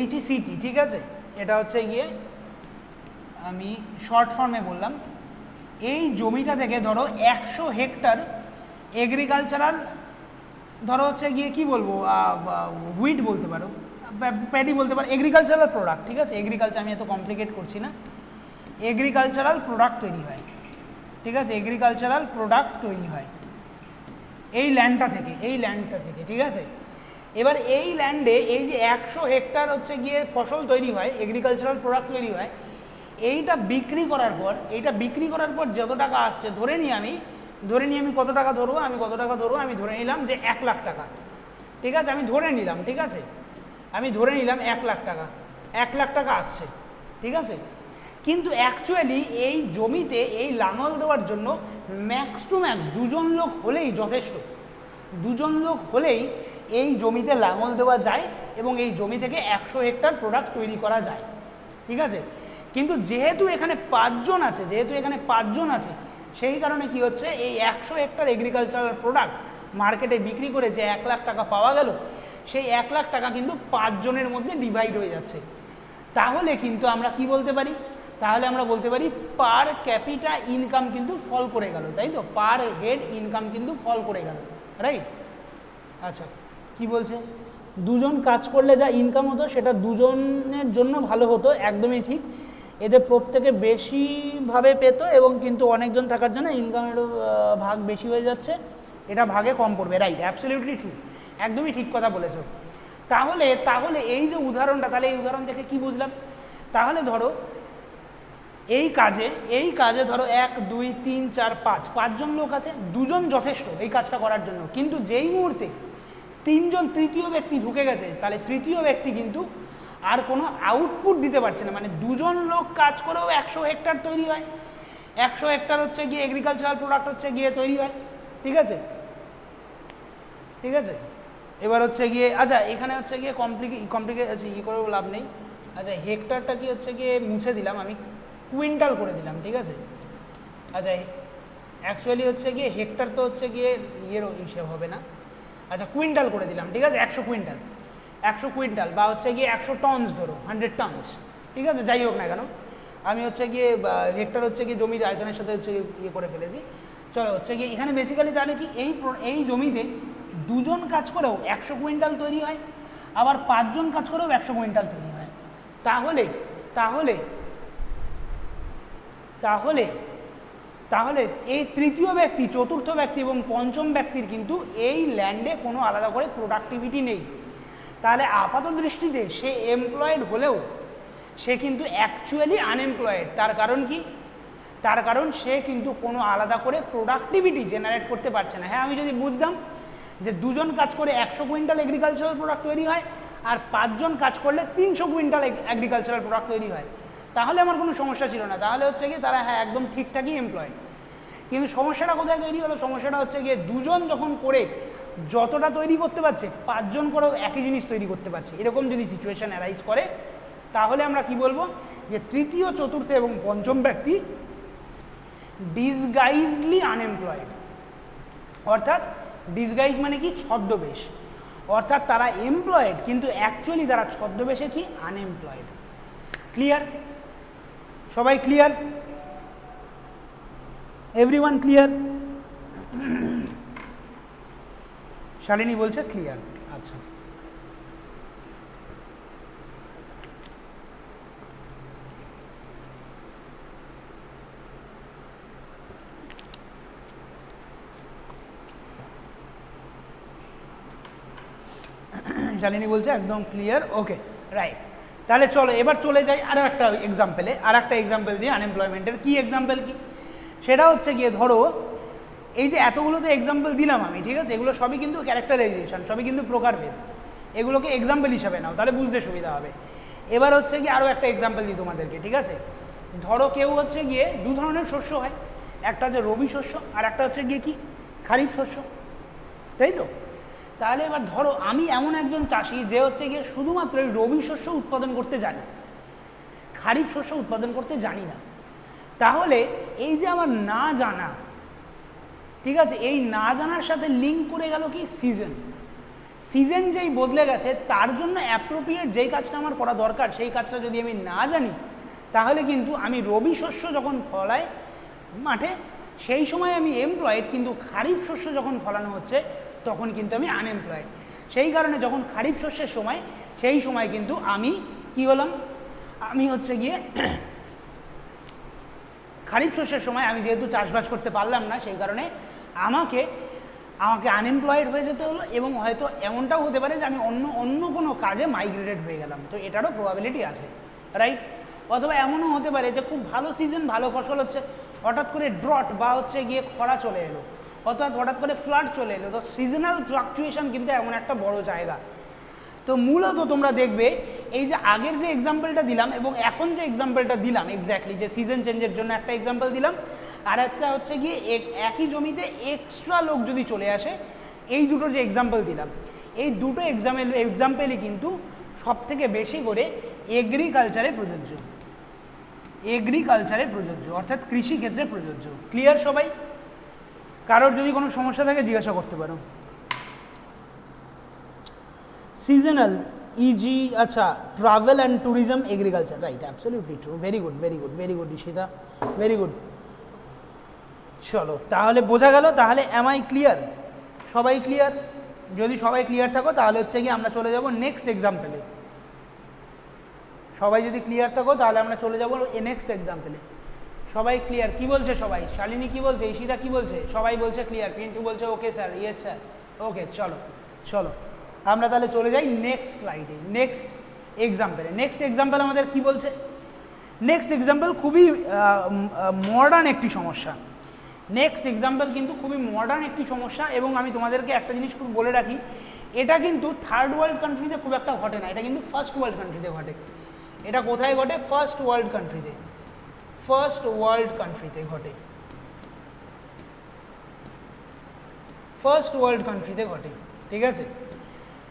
HECT, ঠিক আছে, এটা হচ্ছে গিয়ে আমি শর্ট ফর্মে বললাম। এই জমিটা থেকে ধরো 100 হেক্টর এগ্রিকালচারাল, ধরো হচ্ছে গিয়ে কি বলবো, হুইট বলতে পারো, প্যাডি বলতে পারো, এগ্রিকালচারাল প্রোডাক্ট, ঠিক আছে, এগ্রিকালচার আমি এত কমপ্লিকেট করছি না, এগ্রিকালচারাল প্রোডাক্ট তৈরি হয়, ঠিক আছে, এগ্রিকালচারাল প্রোডাক্ট তৈরি হয় এই ল্যান্ডটা থেকে, এই ল্যান্ডটা থেকে, ঠিক আছে। এবার এই ল্যান্ডে এই যে 100 হেক্টর হচ্ছে গিয়ে ফসল তৈরি হয়, এগ্রিকালচারাল প্রোডাক্ট তৈরি হয়, এইটা বিক্রি করার পর যত টাকা আসছে, ধরে নিই আমি কত টাকা ধরবো, আমি ধরে নিলাম যে 1 লাখ টাকা, ঠিক আছে, আমি ধরে নিলাম 1 লাখ টাকা, 1 লাখ টাকা আসছে, ঠিক আছে। কিন্তু অ্যাকচুয়ালি এই জমিতে এই লাঙল দেওয়ার জন্য ম্যাক্স টু ম্যাক্স 2 জন লোক হলেই যথেষ্ট, 2 জন লোক হলেই এই জমিতে লাঙল দেওয়া যায় এবং এই জমি থেকে 100 হেক্টর প্রোডাক্ট তৈরি করা যায়, ঠিক আছে। কিন্তু যেহেতু এখানে 5 জন আছে, সেই কারণে কি হচ্ছে, এই 100 হেক্টর এগ্রিকালচারাল প্রোডাক্ট মার্কেটে বিক্রি করে যে 1 লাখ টাকা পাওয়া গেল, সেই 1 লাখ টাকা কিন্তু 5 জনের মধ্যে ডিভাইড হয়ে যাচ্ছে। তাহলে কিন্তু আমরা কি বলতে পারি, বলতে পারি পার ক্যাপিটা ইনকাম কিন্তু ফল করে গেল, তাই তো, পার হেড ইনকাম কিন্তু ফল করে গেল, রাইট। আচ্ছা, কি বলছে, 2 জন কাজ করলে যা ইনকাম হতো সেটা 2 জনের জন্য ভালো হতো, একদমই ঠিক, এদের প্রত্যেকে বেশিভাবে পেত এবং কিন্তু অনেকজন থাকার জন্য ইনকামেরও ভাগ বেশি হয়ে যাচ্ছে, এটা ভাগে কম পড়বে, রাইট, অ্যাবসলিউটলি ট্রু, একদমই ঠিক কথা বলেছো। তাহলে এই যে উদাহরণটা, তাহলে এই উদাহরণ থেকে কি বুঝলাম, তাহলে ধরো এই কাজে ধরো 1 2 3 4 5 জন লোক আছে, 2 জন যথেষ্ট এই কাজটা করার জন্য, কিন্তু যেই মুহূর্তে 3 জন তৃতীয় ব্যক্তি ঢুকে গেছে, তাহলে তৃতীয় ব্যক্তি কিন্তু আর কোনো আউটপুট দিতে পারছে না, মানে 2 জন লোক কাজ করেও 100 হেক্টর তৈরি হয়, 100 হেক্টর হচ্ছে গিয়ে এগ্রিকালচারাল প্রোডাক্ট হচ্ছে গিয়ে তৈরি হয়, ঠিক আছে। এবার হচ্ছে গিয়ে, আচ্ছা এখানে হচ্ছে গিয়ে কমপ্লিকেট আছে, করেও লাভ নেই, আচ্ছা হেক্টরটা কি হচ্ছে গিয়ে মুছে দিলাম, আমি কুইন্টাল করে দিলাম, ঠিক আছে। আচ্ছা অ্যাকচুয়ালি হচ্ছে গিয়ে হেক্টর তো হচ্ছে গিয়ে ইয়েরও হিসেব হবে না, আচ্ছা কুইন্টাল করে দিলাম, ঠিক আছে, 100 কুইন্টাল বা হচ্ছে গিয়ে 100 টনস, ধরো 100 টনস, ঠিক আছে, যাই হোক না কেন, আমি হচ্ছে গিয়ে হেক্টর হচ্ছে গিয়ে জমির আয়তনের সাথে হচ্ছে ইয়ে করে ফেলেছি। চলো হচ্ছে গিয়ে এখানে বেসিক্যালি তাহলে কি এই জমিতে 2 জন কাজ করেও 100 কুইন্টাল তৈরি হয়, আবার 5 জন কাজ করেও 100 কুইন্টাল তৈরি হয়, তাহলে এই তৃতীয় ব্যক্তি, চতুর্থ ব্যক্তি এবং পঞ্চম ব্যক্তির কিন্তু এই ল্যান্ডে কোনো আলাদা করে প্রোডাক্টিভিটি নেই। তাহলে আপাত দৃষ্টিতে সে এমপ্লয়েড হলেও সে কিন্তু অ্যাকচুয়ালি আনএমপ্লয়েড। তার কারণ কি? তার কারণ সে কিন্তু কোনো আলাদা করে প্রোডাক্টিভিটি জেনারেট করতে পারছে না। হ্যাঁ, আমি যদি বুঝতাম যে 2 জন কাজ করে 100 কুইন্টাল এগ্রিকালচারাল প্রোডাক্ট তৈরি হয় আর 5 জন কাজ করলে 300 কুইন্টাল এগ্রিকালচারাল প্রোডাক্ট তৈরি হয়, তাহলে আমার কোনো সমস্যা ছিল না, তাহলে হচ্ছে গিয়ে তারা হ্যাঁ একদম ঠিকঠাকই এমপ্লয়েড। কিন্তু সমস্যাটা কোথায় তৈরি হলো? সমস্যাটা হচ্ছে গিয়ে 2 জন যখন করে যতটা তৈরি করতে পারছে 5 জন করেও একই জিনিস তৈরি করতে পারছে, এরকম যদি সিচুয়েশান অ্যারাইজ করে তাহলে আমরা কি বলবো যে তৃতীয়, চতুর্থ এবং পঞ্চম ব্যক্তি ডিসগাইজডলি আনএমপ্লয়েড। অর্থাৎ ডিসগাইজ মানে কি? ছদ্মবেশ। অর্থাৎ তারা এমপ্লয়েড কিন্তু অ্যাকচুয়ালি তারা ছদ্মবেশে কি? আনএমপ্লয়েড। ক্লিয়ার? সবাই ক্লিয়ার? Everyone clear? শালিনী বলছে ক্লিয়ার। আচ্ছা, শালিনী বলছে একদম ক্লিয়ার। ওকে, রাইট। তাহলে চলো এবার চলে যাই আরও একটা এক্সাম্পলে। আর একটা এক্সাম্পল দিয়ে আনএমপ্লয়মেন্টের কি এক্সাম্পল কি সেটা হচ্ছে গিয়ে ধরো এই যে এতগুলো তো এক্সাম্পল দিলাম আমি, ঠিক আছে, এগুলো সবই কিন্তু ক্যারেক্টারাইজেশন, সবই কিন্তু প্রকারভেদ। এগুলোকে এক্সাম্পল হিসাবে নাও, তাহলে বুঝতে সুবিধা হবে। এবার হচ্ছে কি আরও একটা এক্সাম্পল দিই তোমাদেরকে, ঠিক আছে। ধরো কেউ হচ্ছে গিয়ে দু ধরনের শস্য হয়, একটা হচ্ছে রবি শস্য আর একটা হচ্ছে গিয়ে কি খারিফ শস্য, তাই তো? তাহলে এবার ধরো আমি এমন একজন চাষি যে হচ্ছে গিয়ে শুধুমাত্র এই রবি শস্য উৎপাদন করতে জানি, খারিফ শস্য উৎপাদন করতে জানি না। তাহলে এই যে আমার না জানা, ঠিক আছে, এই না জানার সাথে লিঙ্ক করে গেল কি সিজন। সিজন যেই বদলে গেছে তার জন্য অ্যাপ্রোপ্রিয়েট যেই কাজটা আমার করা দরকার সেই কাজটা যদি আমি না জানি, তাহলে কিন্তু আমি রবি শস্য যখন ফলাই মাঠে সেই সময় আমি এমপ্লয়েড, কিন্তু খারিফ শস্য যখন ফলানো হচ্ছে তখন কিন্তু আমি আনএমপ্লয়েড। সেই কারণে যখন খারিফ শস্যের সময়, সেই সময় কিন্তু আমি কি হলাম, আমি হচ্ছে গিয়ে খারিফ শস্যের সময় আমি যেহেতু চাষবাস করতে পারলাম না, সেই কারণে আমাকে আনএমপ্লয়েড হয়ে যেতে হলো, এবং হয়তো এমনটাও হতে পারে যে আমি অন্য কোনো কাজে মাইগ্রেটেড হয়ে গেলাম, তো এটারও প্রবাবিলিটি আছে, রাইট? অথবা এমনও হতে পারে যে খুব ভালো সিজন, ভালো ফসল হচ্ছে, হঠাৎ করে ড্রট বা হচ্ছে গিয়ে খরা চলে এলো, অর্থাৎ হঠাৎ করে ফ্লাড চলে এলো। তো সিজনাল ফ্লাকচুয়েশন কিন্তু এমন একটা বড় জায়গা। তো মূলত তোমরা দেখবে এই যে আগের যে এক্সাম্পলটা দিলাম এবং এখন যে এক্সাম্পলটা দিলাম, এক্স্যাক্টলি যে সিজন চেঞ্জের জন্য একটা এক্সাম্পল দিলাম, আর একটা হচ্ছে গিয়ে একই জমিতে এক্সট্রা লোক যদি চলে আসে, এই দুটো যে এক্সাম্পল দিলাম, এই দুটো এক্সাম্পলই কিন্তু সব থেকে বেশি করে এগ্রিকালচারে প্রযোজ্য, অর্থাৎ কৃষিক্ষেত্রে প্রযোজ্য। ক্লিয়ার সবাই? কারোর যদি কোনো সমস্যা থাকে জিজ্ঞাসা করতে পারো। সিজনাল ইজি, আচ্ছা, travel and tourism agriculture, right, absolutely true, very good Ishita, very good. চলো তাহলে বোঝা গেল। তাহলে এম আই ক্লিয়ার? সবাই ক্লিয়ার? যদি সবাই ক্লিয়ার থাকো তাহলে হচ্ছে কি আমরা চলে যাব নেক্সট এক্সাম্পলে। সবাই যদি ক্লিয়ার থাকো তাহলে আমরা চলে যাব নেক্সট এক্সাম্পলে। সবাই ক্লিয়ার? কি বলছে সবাই? শালিনী কি বলছে? ঈশিতা কি বলছে? সবাই বলছে ক্লিয়ার। পিন্টু বলছে ওকে স্যার, ইয়েস স্যার, ওকে। চলো আমরা তাহলে চলে যাই নেক্সট স্লাইডে, নেক্সট এক্সাম্পলে। নেক্সট এক্সাম্পল আমাদের কি বলছে? নেক্সট এক্সাম্পল খুবই মডার্ন একটি সমস্যা। নেক্সট এক্সাম্পল কিন্তু খুবই মডার্ন একটি সমস্যা, এবং আমি তোমাদেরকে একটা জিনিস খুব বলে রাখি, এটা কিন্তু থার্ড ওয়ার্ল্ড কান্ট্রিতে খুব একটা ঘটে না, এটা কিন্তু ফার্স্ট ওয়ার্ল্ড কান্ট্রিতে ঘটে। এটা কোথায় ঘটে? ফার্স্ট ওয়ার্ল্ড কান্ট্রিতে ঘটে। ঠিক আছে,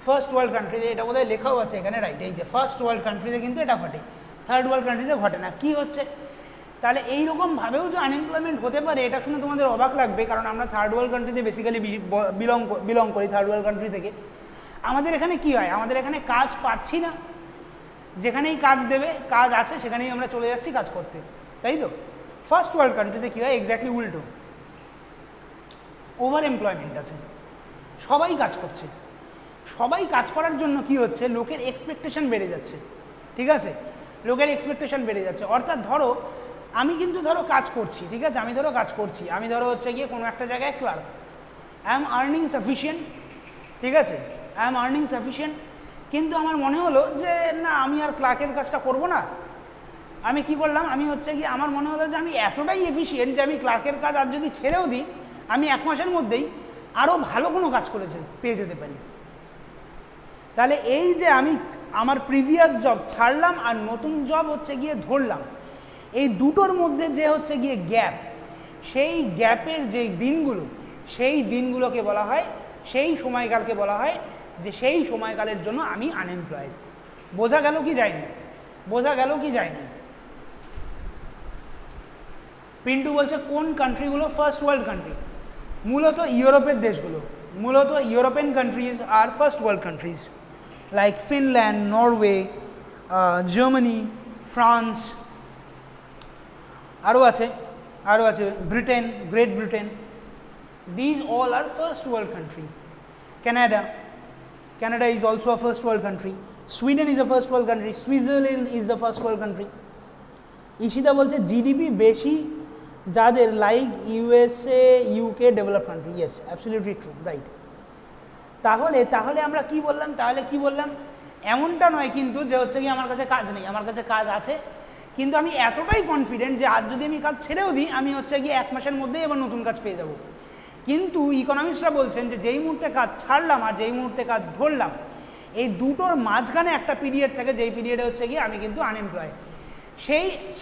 ফার্স্ট ওয়ার্ল্ড কান্ট্রিতে, এটা বোধহয় লেখাও আছে এখানে, রাইট, এই যে ফার্স্ট ওয়ার্ল্ড কান্ট্রিতে কিন্তু এটা ঘটে, থার্ড ওয়ার্ল্ড কান্ট্রিতে ঘটে না। কি হচ্ছে তাহলে? এইরকমভাবেও যে আনএমপ্লয়মেন্ট হতে পারে এটা শুনে তোমাদের অবাক লাগবে, কারণ আমরা থার্ড ওয়ার্ল্ড কান্ট্রিতে বেসিক্যালি বিলং করি, থার্ড ওয়ার্ল্ড কান্ট্রি থেকে। আমাদের এখানে কি হয়? আমাদের এখানে কাজ পাচ্ছি না, যেখানেই কাজ দেবে, কাজ আছে, সেখানেই আমরা চলে যাচ্ছি কাজ করতে, তাই তো? ফার্স্ট ওয়ার্ল্ড কান্ট্রিতে কী হয়? এক্স্যাক্টলি উল্টো, ওভার এমপ্লয়মেন্ট আছে, সবাই কাজ করছে। সবাই কাজ করার জন্য কি হচ্ছে? লোকের এক্সপেকটেশন বেড়ে যাচ্ছে, ঠিক আছে? লোকের এক্সপেকটেশন বেড়ে যাচ্ছে, অর্থাৎ ধরো আমি কিন্তু কাজ করছি, ঠিক আছে, আমি কাজ করছি, আমি হচ্ছে গিয়ে কোনো একটা জায়গায় clerk, I am earning sufficient, ঠিক আছে, আই এম আর্নিং সাফিসিয়েন্ট, কিন্তু আমার মনে হলো যে না, আমি আর ক্লার্কের কাজটা করব না। আমি কি করলাম? আমি হচ্ছে গিয়ে আমার মনে হলো যে আমি এতটাই এফিসিয়েন্ট যে আমি ক্লার্কের কাজ আর যদি ছেড়েও দিই, আমি 1 মাসের মধ্যেই আরও ভালো কোনো কাজ পেয়ে যেতে পারি। তাহলে এই যে আমি আমার প্রিভিয়াস জব ছাড়লাম আর নতুন জব হচ্ছে গিয়ে ধরলাম, এই দুটোর মধ্যে যে হচ্ছে গিয়ে গ্যাপ, সেই গ্যাপের যে দিনগুলো, সেই দিনগুলোকে বলা হয়, সেই সময়কালকে বলা হয় যে সেই সময়কালের জন্য আমি আনএমপ্লয়েড। বোঝা গেল কি যায়নি? পিন্টু বলছে কোন কান্ট্রিগুলো ফার্স্ট ওয়ার্ল্ড কান্ট্রি? মূলত ইউরোপের দেশগুলো, মূলত ইউরোপিয়ান কান্ট্রিজ আর first world countries, like Finland, Norway, Germany, France, আরও আছে Britain, Great Britain, these all are first world country. Canada is also a first world country. Sweden is a first world country. Switzerland is the first world country. Ishita বলছে GDP বেশি যাদের, like USA, UK, develop country. Yes, absolutely true, right. তাহলে আমরা কি বললাম? এমনটা নয় কিন্তু যে হচ্ছে কি আমার কাছে কাজ নেই, আমার কাছে কাজ আছে, কিন্তু আমি এতটাই কনফিডেন্ট যে আজ যদি আমি কাজ ছেড়েও দিই, আমি হচ্ছে গিয়ে 1 মাসের মধ্যেই আবার নতুন কাজ পেয়ে যাব। কিন্তু ইকোনমিস্টরা বলছেন যে যেই মুহূর্তে কাজ ছাড়লাম আর যেই মুহূর্তে কাজ ধরলাম, এই দুটোর মাঝখানে একটা পিরিয়ড থাকে, যেই পিরিয়ডে হচ্ছে গিয়ে আমি কিন্তু আনএমপ্লয়েড।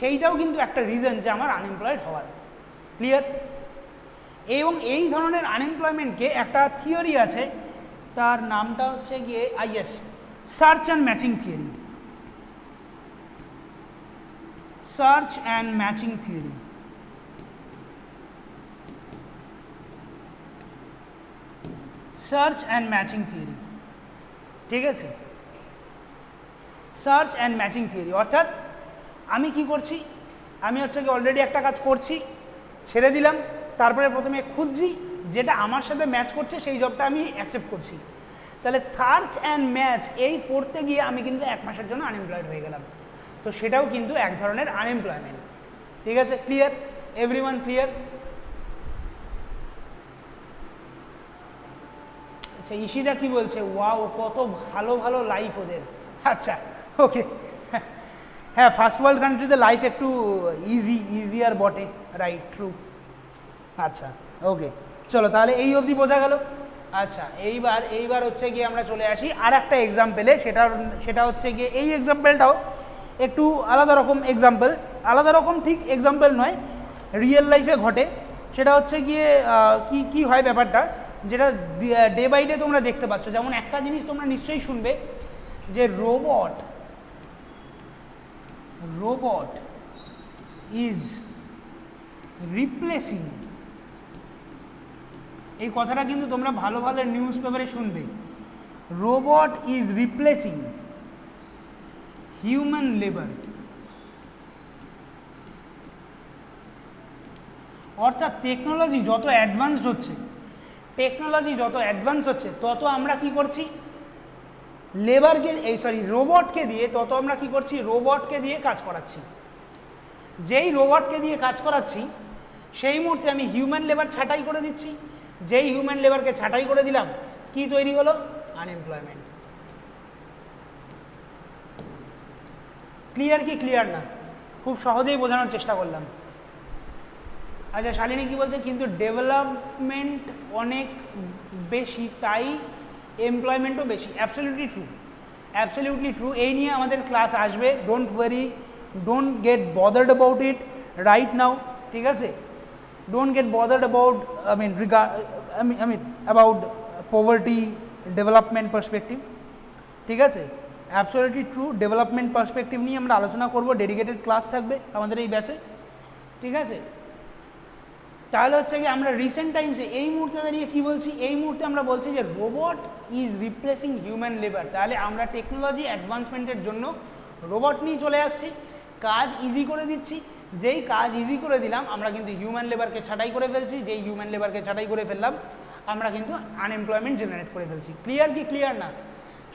সেইটাও কিন্তু একটা রিজন যে আমার আনএমপ্লয়েড হওয়ার। ক্লিয়ার? এবং এই ধরনের আনএমপ্লয়মেন্টকে একটা থিওরি আছে, তার নামটা হচ্ছে গিয়ে is search and matching theory. Search and matching theory. Search and matching theory, ঠিক আছে? সার্চ অ্যান্ড ম্যাচিং থিওরি অর্থাৎ আমি কি করছি, আমি হচ্ছে কি অলরেডি একটা কাজ করছি, ছেড়ে দিলাম, তারপরে প্রথমে খুঁজছি যেটা আমার সাথে ম্যাচ করছে সেই জবটা আমি অ্যাকসেপ্ট করছি। তাহলে সার্চ অ্যান্ড ম্যাচ এই করতে গিয়ে আমি কিন্তু 1 মাসের জন্য আনএমপ্লয়েড হয়ে গেলাম। তো সেটাও কিন্তু এক ধরনের আনএমপ্লয়মেন্ট। ঠিক আছে? ক্লিয়ার? Everyone clear? আচ্ছা, ইশিদা কি বলছে? ওয়াও, কত ভালো ভালো লাইফ ওদের। আচ্ছা, ওকে। হ্যাঁ, ফার্স্ট ওয়ার্ল্ড কান্ট্রিতে লাইফ একটু ইজিয়ার বটে, রাইট, ট্রু। আচ্ছা, ওকে, চলো তাহলে এই অবধি বোঝা গেল। আচ্ছা, এইবার হচ্ছে গিয়ে আমরা চলে আসি আর একটা এক্সাম্পলে। সেটা হচ্ছে গিয়ে এই এক্সাম্পলটাও একটু আলাদা রকম এক্সাম্পল, আলাদা রকম ঠিক এক্সাম্পল নয়, রিয়েল লাইফে ঘটে। সেটা হচ্ছে গিয়ে কি হয় ব্যাপারটা, যেটা ডে বাই ডে তোমরা দেখতে পাচ্ছ। যেমন একটা জিনিস তোমরা নিশ্চয়ই শুনবে যে রোবট ইজ রিপ্লেসিং। এই কথাটা কিন্তু তোমরা ভালো ভালো নিউজ পেপারে শুনবে। Robot is replacing human labour. অর্থাৎ টেকনোলজি যত অ্যাডভান্সড হচ্ছে তত আমরা কি করছি, রোবটকে দিয়ে রোবটকে দিয়ে কাজ করাচ্ছি। যেই রোবটকে দিয়ে কাজ করাচ্ছি সেই মুহূর্তে আমি হিউম্যান লেবার ছাঁটাই করে দিচ্ছি। যেই হিউম্যান লেবারকে ছাঁটাই করে দিলাম, কি তৈরি হলো? আনএমপ্লয়মেন্ট। ক্লিয়ার কি ক্লিয়ার না? খুব সহজেই বোঝানোর চেষ্টা করলাম। আচ্ছা, শালিনী কি বলছে? কিন্তু ডেভেলপমেন্ট অনেক বেশি, তাই এমপ্লয়মেন্টও বেশি। Absolutely true. এই নিয়ে আমাদের ক্লাস আসবে, don't worry, don't get bothered about it right now. ঠিক আছে? Don't get bothered about about poverty development perspective. ঠিক আছে? Absolutely true. ডেভেলপমেন্ট পার্সপেক্টিভ নিয়ে আমরা আলোচনা করব, ডেডিকেটেড ক্লাস থাকবে আমাদের এই ব্যাচে। ঠিক আছে? তাহলে হচ্ছে কি আমরা রিসেন্ট টাইমসে এই মুহূর্তে দাঁড়িয়ে কী বলছি? এই মুহূর্তে আমরা বলছি যে robot is replacing human labour. তাহলে আমরা টেকনোলজি অ্যাডভান্সমেন্টের জন্য রোবট নিয়ে চলে আসছি, কাজ ইজি করে দিচ্ছি। যেই কাজ ইজি করে দিলাম আমরা কিন্তু হিউম্যান লেবারকে ছাঁটাই করে ফেলছি। যেই হিউম্যান লেবারকে ছাঁটাই করে ফেললাম আমরা কিন্তু আনএমপ্লয়মেন্ট জেনারেট করে ফেলছি। ক্লিয়ার কি ক্লিয়ার না?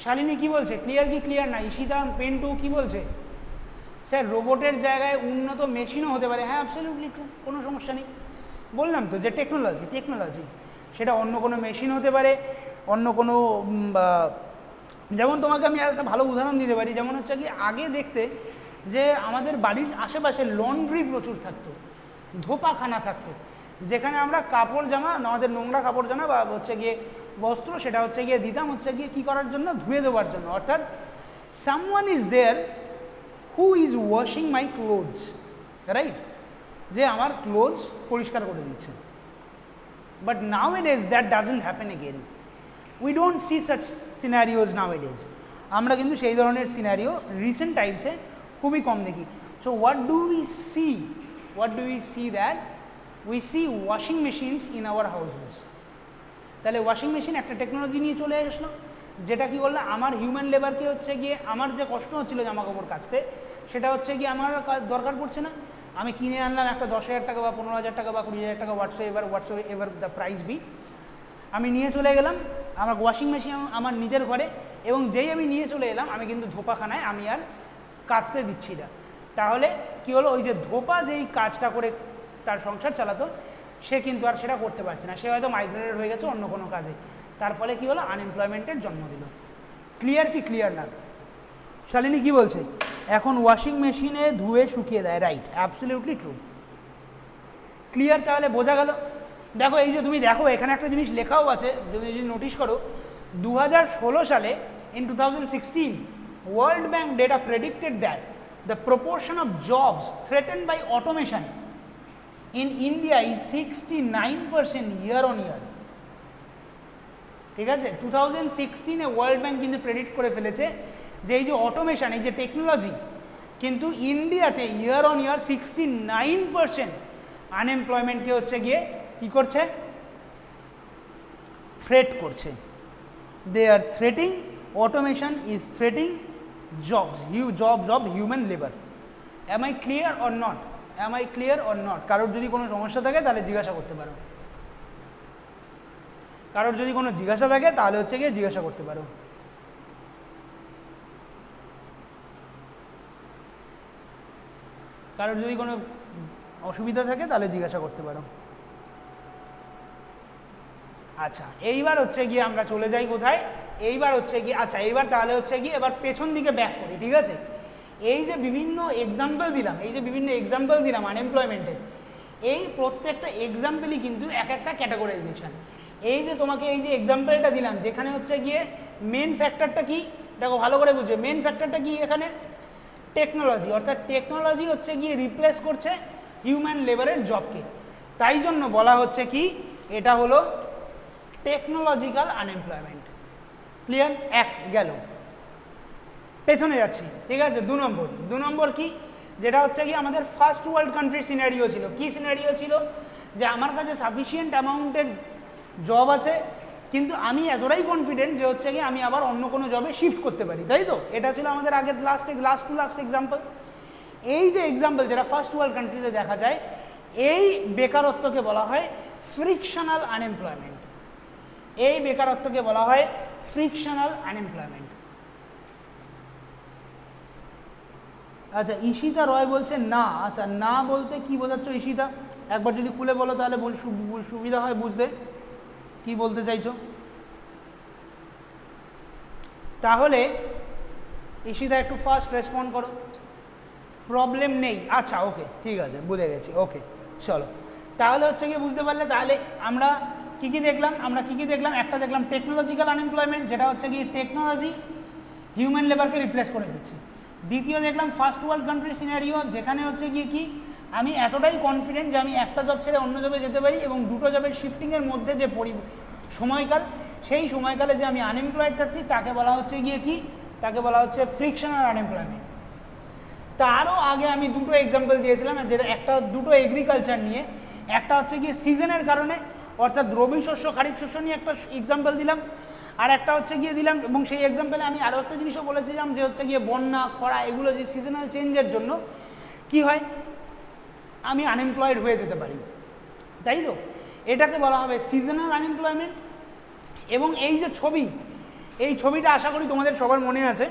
শালিনী কি বলছে? ক্লিয়ার কি ক্লিয়ার না? ঈশিতা পেন্টু কি বলছে? স্যার, রোবটের জায়গায় উন্নত মেশিনও হতে পারে। হ্যাঁ, অ্যাবসলিউটলি ট্রু, কোনো সমস্যা নেই। বললাম তো যে টেকনোলজি সেটা অন্য কোনো মেশিন হতে পারে, অন্য কোনো, যেমন তোমাকে আমি আর একটা ভালো উদাহরণ দিতে পারি। যেমন হচ্ছে কি আগে দেখতে যে আমাদের বাড়ির আশেপাশে লন্ড্রি প্রচুর থাকতো, ধোপাখানা থাকতো, যেখানে আমরা কাপড় জামা, আমাদের নোংরা কাপড় জামা বা হচ্ছে গিয়ে বস্ত্র, সেটা হচ্ছে গিয়ে দিতাম হচ্ছে গিয়ে কী করার জন্য? ধুয়ে দেওয়ার জন্য। অর্থাৎ someone is there who is washing my clothes, right? যে আমার ক্লোথস পরিষ্কার করে দিচ্ছে। But nowadays that doesn't happen again. We don't see such scenarios nowadays. আমরা কিন্তু সেই ধরনের সিনারিও রিসেন্ট টাইমসে খুবই কম দেখি। So what do we see that we see washing machines in our houses. তাহলে washing machine একটা technology নিয়ে চলে আসলো, যেটা কি বললো আমার হিউম্যান লেবারকে হচ্ছে গিয়ে আমার যে কষ্ট হচ্ছিলো জামা কাপড় কাচতে, সেটা হচ্ছে গিয়ে আমার দরকার পড়ছে না। আমি কিনে আনলাম একটা 10,000 টাকা বা 15,000 টাকা বা 20,000 টাকা, হোয়াটস এভার দ্য প্রাইস বি, আমি নিয়ে চলে গেলাম আমার ওয়াশিং মেশিন আমার নিজের ঘরে। এবং যেই আমি নিয়ে চলে এলাম আমি কিন্তু ধোপাখানায় আমি আর কাচতে দিচ্ছি না। তাহলে কি হলো? ওই যে ধোপা যেই কাজটা করে তার সংসার চালাতো, সে কিন্তু আর সেটা করতে পারছে না। সে হয়তো মাইগ্রেটেড হয়ে গেছে অন্য কোনো কাজে। তার ফলে কী হলো? আনএমপ্লয়মেন্টের জন্ম দিল। ক্লিয়ার কি ক্লিয়ার না? শালিনী কি বলছে? এখন ওয়াশিং মেশিনে ধুয়ে শুকিয়ে দেয়, রাইট, অ্যাবসলিউটলি ট্রু। ক্লিয়ার? তাহলে বোঝা গেল। দেখো, এই যে তুমি দেখো এখানে একটা জিনিস লেখাও আছে, তুমি যদি নোটিশ করো, 2016 সালে in 2016 world bank data predicted that the proportion of jobs threatened by automation in India is 69% year on year. ঠিক আছে, 2016-এ ওয়ার্ল্ড ব্যাংক কিন্তু প্রেডিক্ট করে ফেলেছে যে এই যে অটোমেশন, এই যে টেকনোলজি, কিন্তু ইন্ডিয়াতে ইয়ার অন ইয়ার 69% আনএমপ্লয়মেন্টকে হচ্ছে গিয়ে কী করছে, থ্রেট করছে। They are threatening, automation is threatening jobs, job human labour. Am I clear or not? Am I clear or not? কারোর যদি কোনো সমস্যা থাকে তাহলে জিজ্ঞাসা করতে পারো, কারোর যদি কোনো জিজ্ঞাসা থাকে তাহলে হচ্ছে গিয়ে জিজ্ঞাসা করতে পারো। কারোর যদি কোনো অসুবিধা থাকে তাহলে জিজ্ঞাসা করতে পারো। আচ্ছা, এইবার হচ্ছে গিয়ে আমরা চলে যাই কোথায়, এইবার হচ্ছে গিয়ে, আচ্ছা এইবার তাহলে হচ্ছে গিয়ে এবার পেছন দিকে ব্যাক করি। ঠিক আছে, এই যে বিভিন্ন এক্সাম্পল দিলাম, এই যে বিভিন্ন এক্সাম্পল দিলাম আনএমপ্লয়মেন্টের, এই প্রত্যেকটা এক্সাম্পলই কিন্তু এক একটা ক্যাটাগরাইজেশন। এই যে তোমাকে এই যে এক্সাম্পলটা দিলাম, যেখানে হচ্ছে গিয়ে মেন ফ্যাক্টরটা কি, দেখো ভালো করে বুঝবে, মেন ফ্যাক্টরটা কি এখানে, টেকনোলজি। অর্থাৎ টেকনোলজি হচ্ছে গিয়ে রিপ্লেস করছে হিউম্যান লেবারের জবকে, তাই জন্য বলা হচ্ছে কি এটা হলো টেকনোলজিক্যাল আনএমপ্লয়মেন্ট। ক্লিয়ার? এক গেল, পেছনে যাচ্ছি। ঠিক আছে, দু নম্বর কি, যেটা হচ্ছে কি আমাদের ফার্স্ট ওয়ার্ল্ড কান্ট্রি সিনারিও ছিল। কি সিনারিও ছিল? যে আমার কাছে সাফিসিয়েন্ট অ্যামাউন্টের জব আছে, কিন্তু আমি এতটাই কনফিডেন্ট যে হচ্ছে কি আমি আবার অন্য কোনো জবে শিফট করতে পারি, তাই তো? এটা ছিল আমাদের আগের লাস্ট এক্সাম্পল। এই যে এক্সাম্পল যেটা ফার্স্ট ওয়ার্ল্ড কান্ট্রিতে দেখা যায়, এই বেকারত্বকে বলা হয় ফ্রিকশনাল আনএমপ্লয়মেন্ট। এই বেকারত্বকে বলা হয় ফ্রিকশনাল আনএমপ্লয়মেন্ট। আচ্ছা, ঈশিতা রয় বলছে না। আচ্ছা, না বলতে কি বোঝাচ্ছ ঈশিতা? একবার যদি খুলে বলো তাহলে সুবিধা হয় বুঝতে কি বলতে চাইছো। তাহলে ঈশিতা একটু ফার্স্ট রেসপন্ড করো। প্রবলেম নেই, আচ্ছা ওকে, ঠিক আছে, বুঝে গেছি, ওকে চলো। তাহলে হচ্ছে কি বুঝতে পারলে, তাহলে আমরা কি কি দেখলাম, একটা দেখলাম টেকনোলজিক্যাল আনএমপ্লয়মেন্ট, যেটা হচ্ছে কি টেকনোলজি হিউম্যান লেবারকে রিপ্লেস করে দিচ্ছে। দ্বিতীয় দেখলাম ফার্স্ট ওয়ার্ল্ড কান্ট্রি সিনারিও, যেখানে হচ্ছে গিয়ে কি আমি এতটাই কনফিডেন্ট যে আমি একটা জব ছেড়ে অন্য জবে যেতে পারি, এবং দুটো জবের শিফটিংয়ের মধ্যে যে সময়কাল, সেই সময়কালে যে আমি আনএমপ্লয়েড থাকছি তাকে বলা হচ্ছে গিয়ে কি, তাকে বলা হচ্ছে ফ্রিকশনাল আনএমপ্লয়মেন্ট। তারও আগে আমি দুটো এক্সাম্পল দিয়েছিলাম, যেটা একটা দুটো এগ্রিকালচার নিয়ে, একটা হচ্ছে গিয়ে সিজনের কারণে, অর্থাৎ রবি শস্য খারিফ শস্য নিয়ে একটা এক্সাম্পল দিলাম, আর একটা হচ্ছে গিয়ে দিলাম, এবং সেই এক্সাম্পলে আমি আরও একটা জিনিসও বলেছিলাম যে হচ্ছে গিয়ে বন্যা খরা এগুলো যে সিজনাল চেঞ্জের জন্য কি হয়, আমি আনএমপ্লয়েড হয়ে যেতে পারি, তাই তো? এটাকে বলা হবে সিজনাল আনএমপ্লয়মেন্ট। এবং এই যে ছবি, এই ছবিটা আশা করি তোমাদের সবার মনে আছে।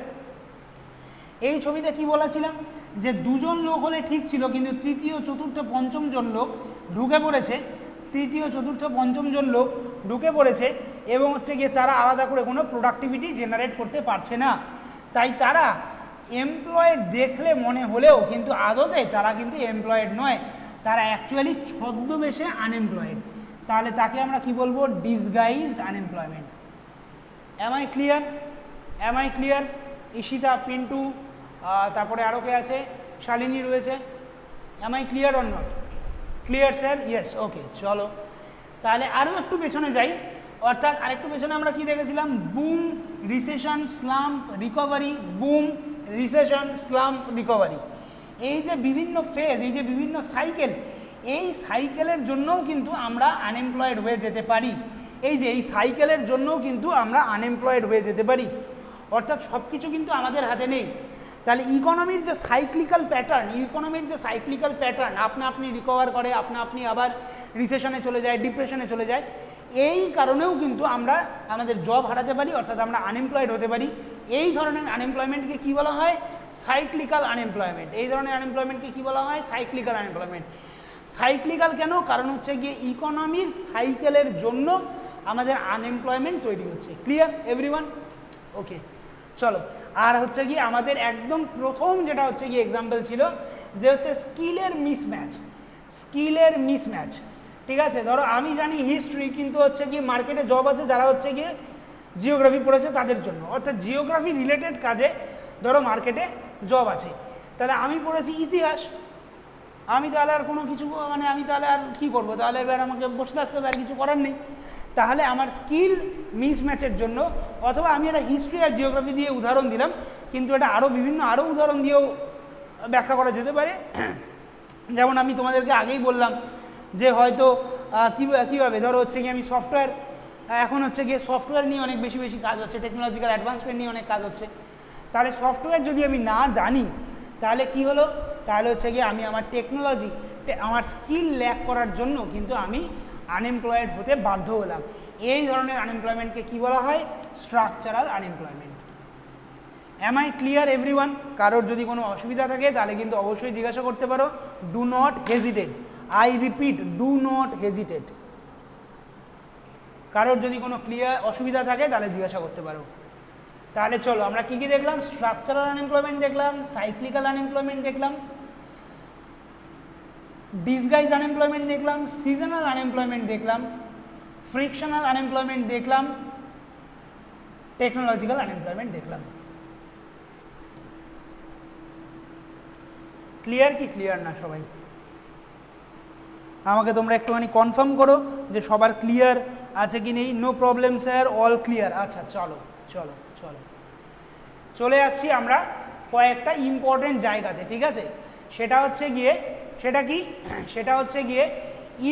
এই ছবিতে কি বলেছিলাম, যে দুজন লোক হলে ঠিক ছিল, কিন্তু তৃতীয় চতুর্থ পঞ্চম জন লোক ঢুকে পড়েছে, এবং হচ্ছে গিয়ে তারা আলাদা করে কোনো প্রোডাক্টিভিটি জেনারেট করতে পারছে না। তাই তারা এমপ্লয়েড দেখলে মনে হলেও কিন্তু আদতে তারা কিন্তু এমপ্লয়েড নয়, তারা অ্যাকচুয়ালি ছদ্মবেশে আনএমপ্লয়েড। তাহলে তাকে আমরা কি বলবো, disguised unemployment. Am I clear? Ishita, Pintu, তারপরে আরও কে আছে, শালিনী রয়েছে। Am I clear or not? Clear sir? Yes, okay চলো। তাহলে আরও একটু পেছনে যাই, অর্থাৎ আরেকটু পেছনে আমরা কি দেখেছিলাম, broom, recession, স্লাম্প, recovery, broom, recession, স্লাম্প, recovery. এই যে বিভিন্ন ফেজ, এই যে বিভিন্ন সাইকেল, এই সাইকেলের জন্যও কিন্তু আমরা আনএমপ্লয়েড হয়ে যেতে পারি। এই সাইকেলের জন্যও কিন্তু আমরা আনএমপ্লয়েড হয়ে যেতে পারি, অর্থাৎ সব কিছু কিন্তু আমাদের হাতে নেই। তাহলে ইকোনমির যে সাইক্লিক্যাল প্যাটার্ন, আপনি রিকভার করে, আপনি আবার রিসেশনে চলে যায়, ডিপ্রেশনে চলে যায়, এই কারণেও কিন্তু আমরা আমাদের জব হারাতে পারি, অর্থাৎ আমরা আনএমপ্লয়েড হতে পারি। এই ধরনের আনএমপ্লয়মেন্টকে কী বলা হয়, সাইক্লিক্যাল আনএমপ্লয়মেন্ট। এই ধরনের আনএমপ্লয়মেন্টকে কী বলা হয়, সাইক্লিক্যাল আনএমপ্লয়মেন্ট। সাইক্লিক্যাল কেন? কারণ হচ্ছে গিয়ে ইকোনমির সাইকেলের জন্য আমাদের আনএমপ্লয়মেন্ট তৈরি হচ্ছে। Clear everyone? ওকে চলো। আর হচ্ছে গিয়ে আমাদের একদম প্রথম যেটা হচ্ছে গিয়ে এক্সাম্পল ছিল, যে হচ্ছে স্কিলের মিসম্যাচ। ঠিক আছে, ধরো আমি জানি হিস্ট্রি, কিন্তু হচ্ছে গিয়ে মার্কেটে জব আছে যারা হচ্ছে গিয়ে জিওগ্রাফি পড়েছে তাদের জন্য, অর্থাৎ জিওগ্রাফি রিলেটেড কাজে ধরো মার্কেটে জব আছে, তাহলে আমি পড়েছি ইতিহাস, আমি তাহলে আর কোনো কিছু মানে আমি তাহলে আর কী করবো, তাহলে এবার আমাকে বসে থাকতে হবে, আর কিছু করার নেই। তাহলে আমার স্কিল মিসম্যাচের জন্য, অথবা আমি একটা হিস্ট্রি আর জিওগ্রাফি দিয়ে উদাহরণ দিলাম, কিন্তু এটা আরও বিভিন্ন উদাহরণ দিয়েও ব্যাখ্যা করা যেতে পারে। যেমন আমি তোমাদেরকে আগেই বললাম যে হয়তো কীভাবে ধরো হচ্ছে কি আমি সফটওয়্যার, এখন হচ্ছে গিয়ে সফটওয়্যার নিয়ে অনেক বেশি বেশি কাজ হচ্ছে, টেকনোলজিক্যাল অ্যাডভান্সমেন্ট নিয়ে অনেক কাজ হচ্ছে। তাহলে সফটওয়্যার যদি আমি না জানি তাহলে কি হলো, তাহলে হচ্ছে গিয়ে আমি আমার টেকনোলজি, আমার স্কিল ল্যাক করার জন্য কিন্তু আমি আনএমপ্লয়েড হতে বাধ্য হলাম। এই ধরনের আনএমপ্লয়মেন্টকে কি বলা হয়? Structural unemployment. Am I clear everyone? কারোর যদি কোনো অসুবিধা থাকে তাহলে কিন্তু অবশ্যই জিজ্ঞাসা করতে পারো। Do not hesitate, I repeat, do not hesitate. কারোর যদি কোনো অসুবিধা থাকে তাহলে জিজ্ঞাসা করতে পারো। তাহলে চলো আমরা কী কী দেখলাম? স্ট্রাকচারাল আনএমপ্লয়মেন্ট দেখলাম, সাইক্লিক্যাল আনএমপ্লয়মেন্ট দেখলাম, ডিসগাইজ আনএমপ্লয়মেন্ট দেখলাম, সিজনাল আনএমপ্লয়মেন্ট দেখলাম, ফ্রিকশনাল আনএমপ্লয়মেন্ট দেখলাম, টেকনোলজিক্যাল আনএমপ্লয়মেন্ট দেখলাম। ক্লিয়ার কি ক্লিয়ার না সবাই? আমাকে তোমরা একটুখানি কনফার্ম করো যে সবার ক্লিয়ার আছে কি নেই। No problem sir, all clear. আচ্ছা চলো চলো চলো চলে আসছি আমরা কয়েকটা ইম্পর্টেন্ট জায়গাতে, ঠিক আছে? সেটা হচ্ছে গিয়ে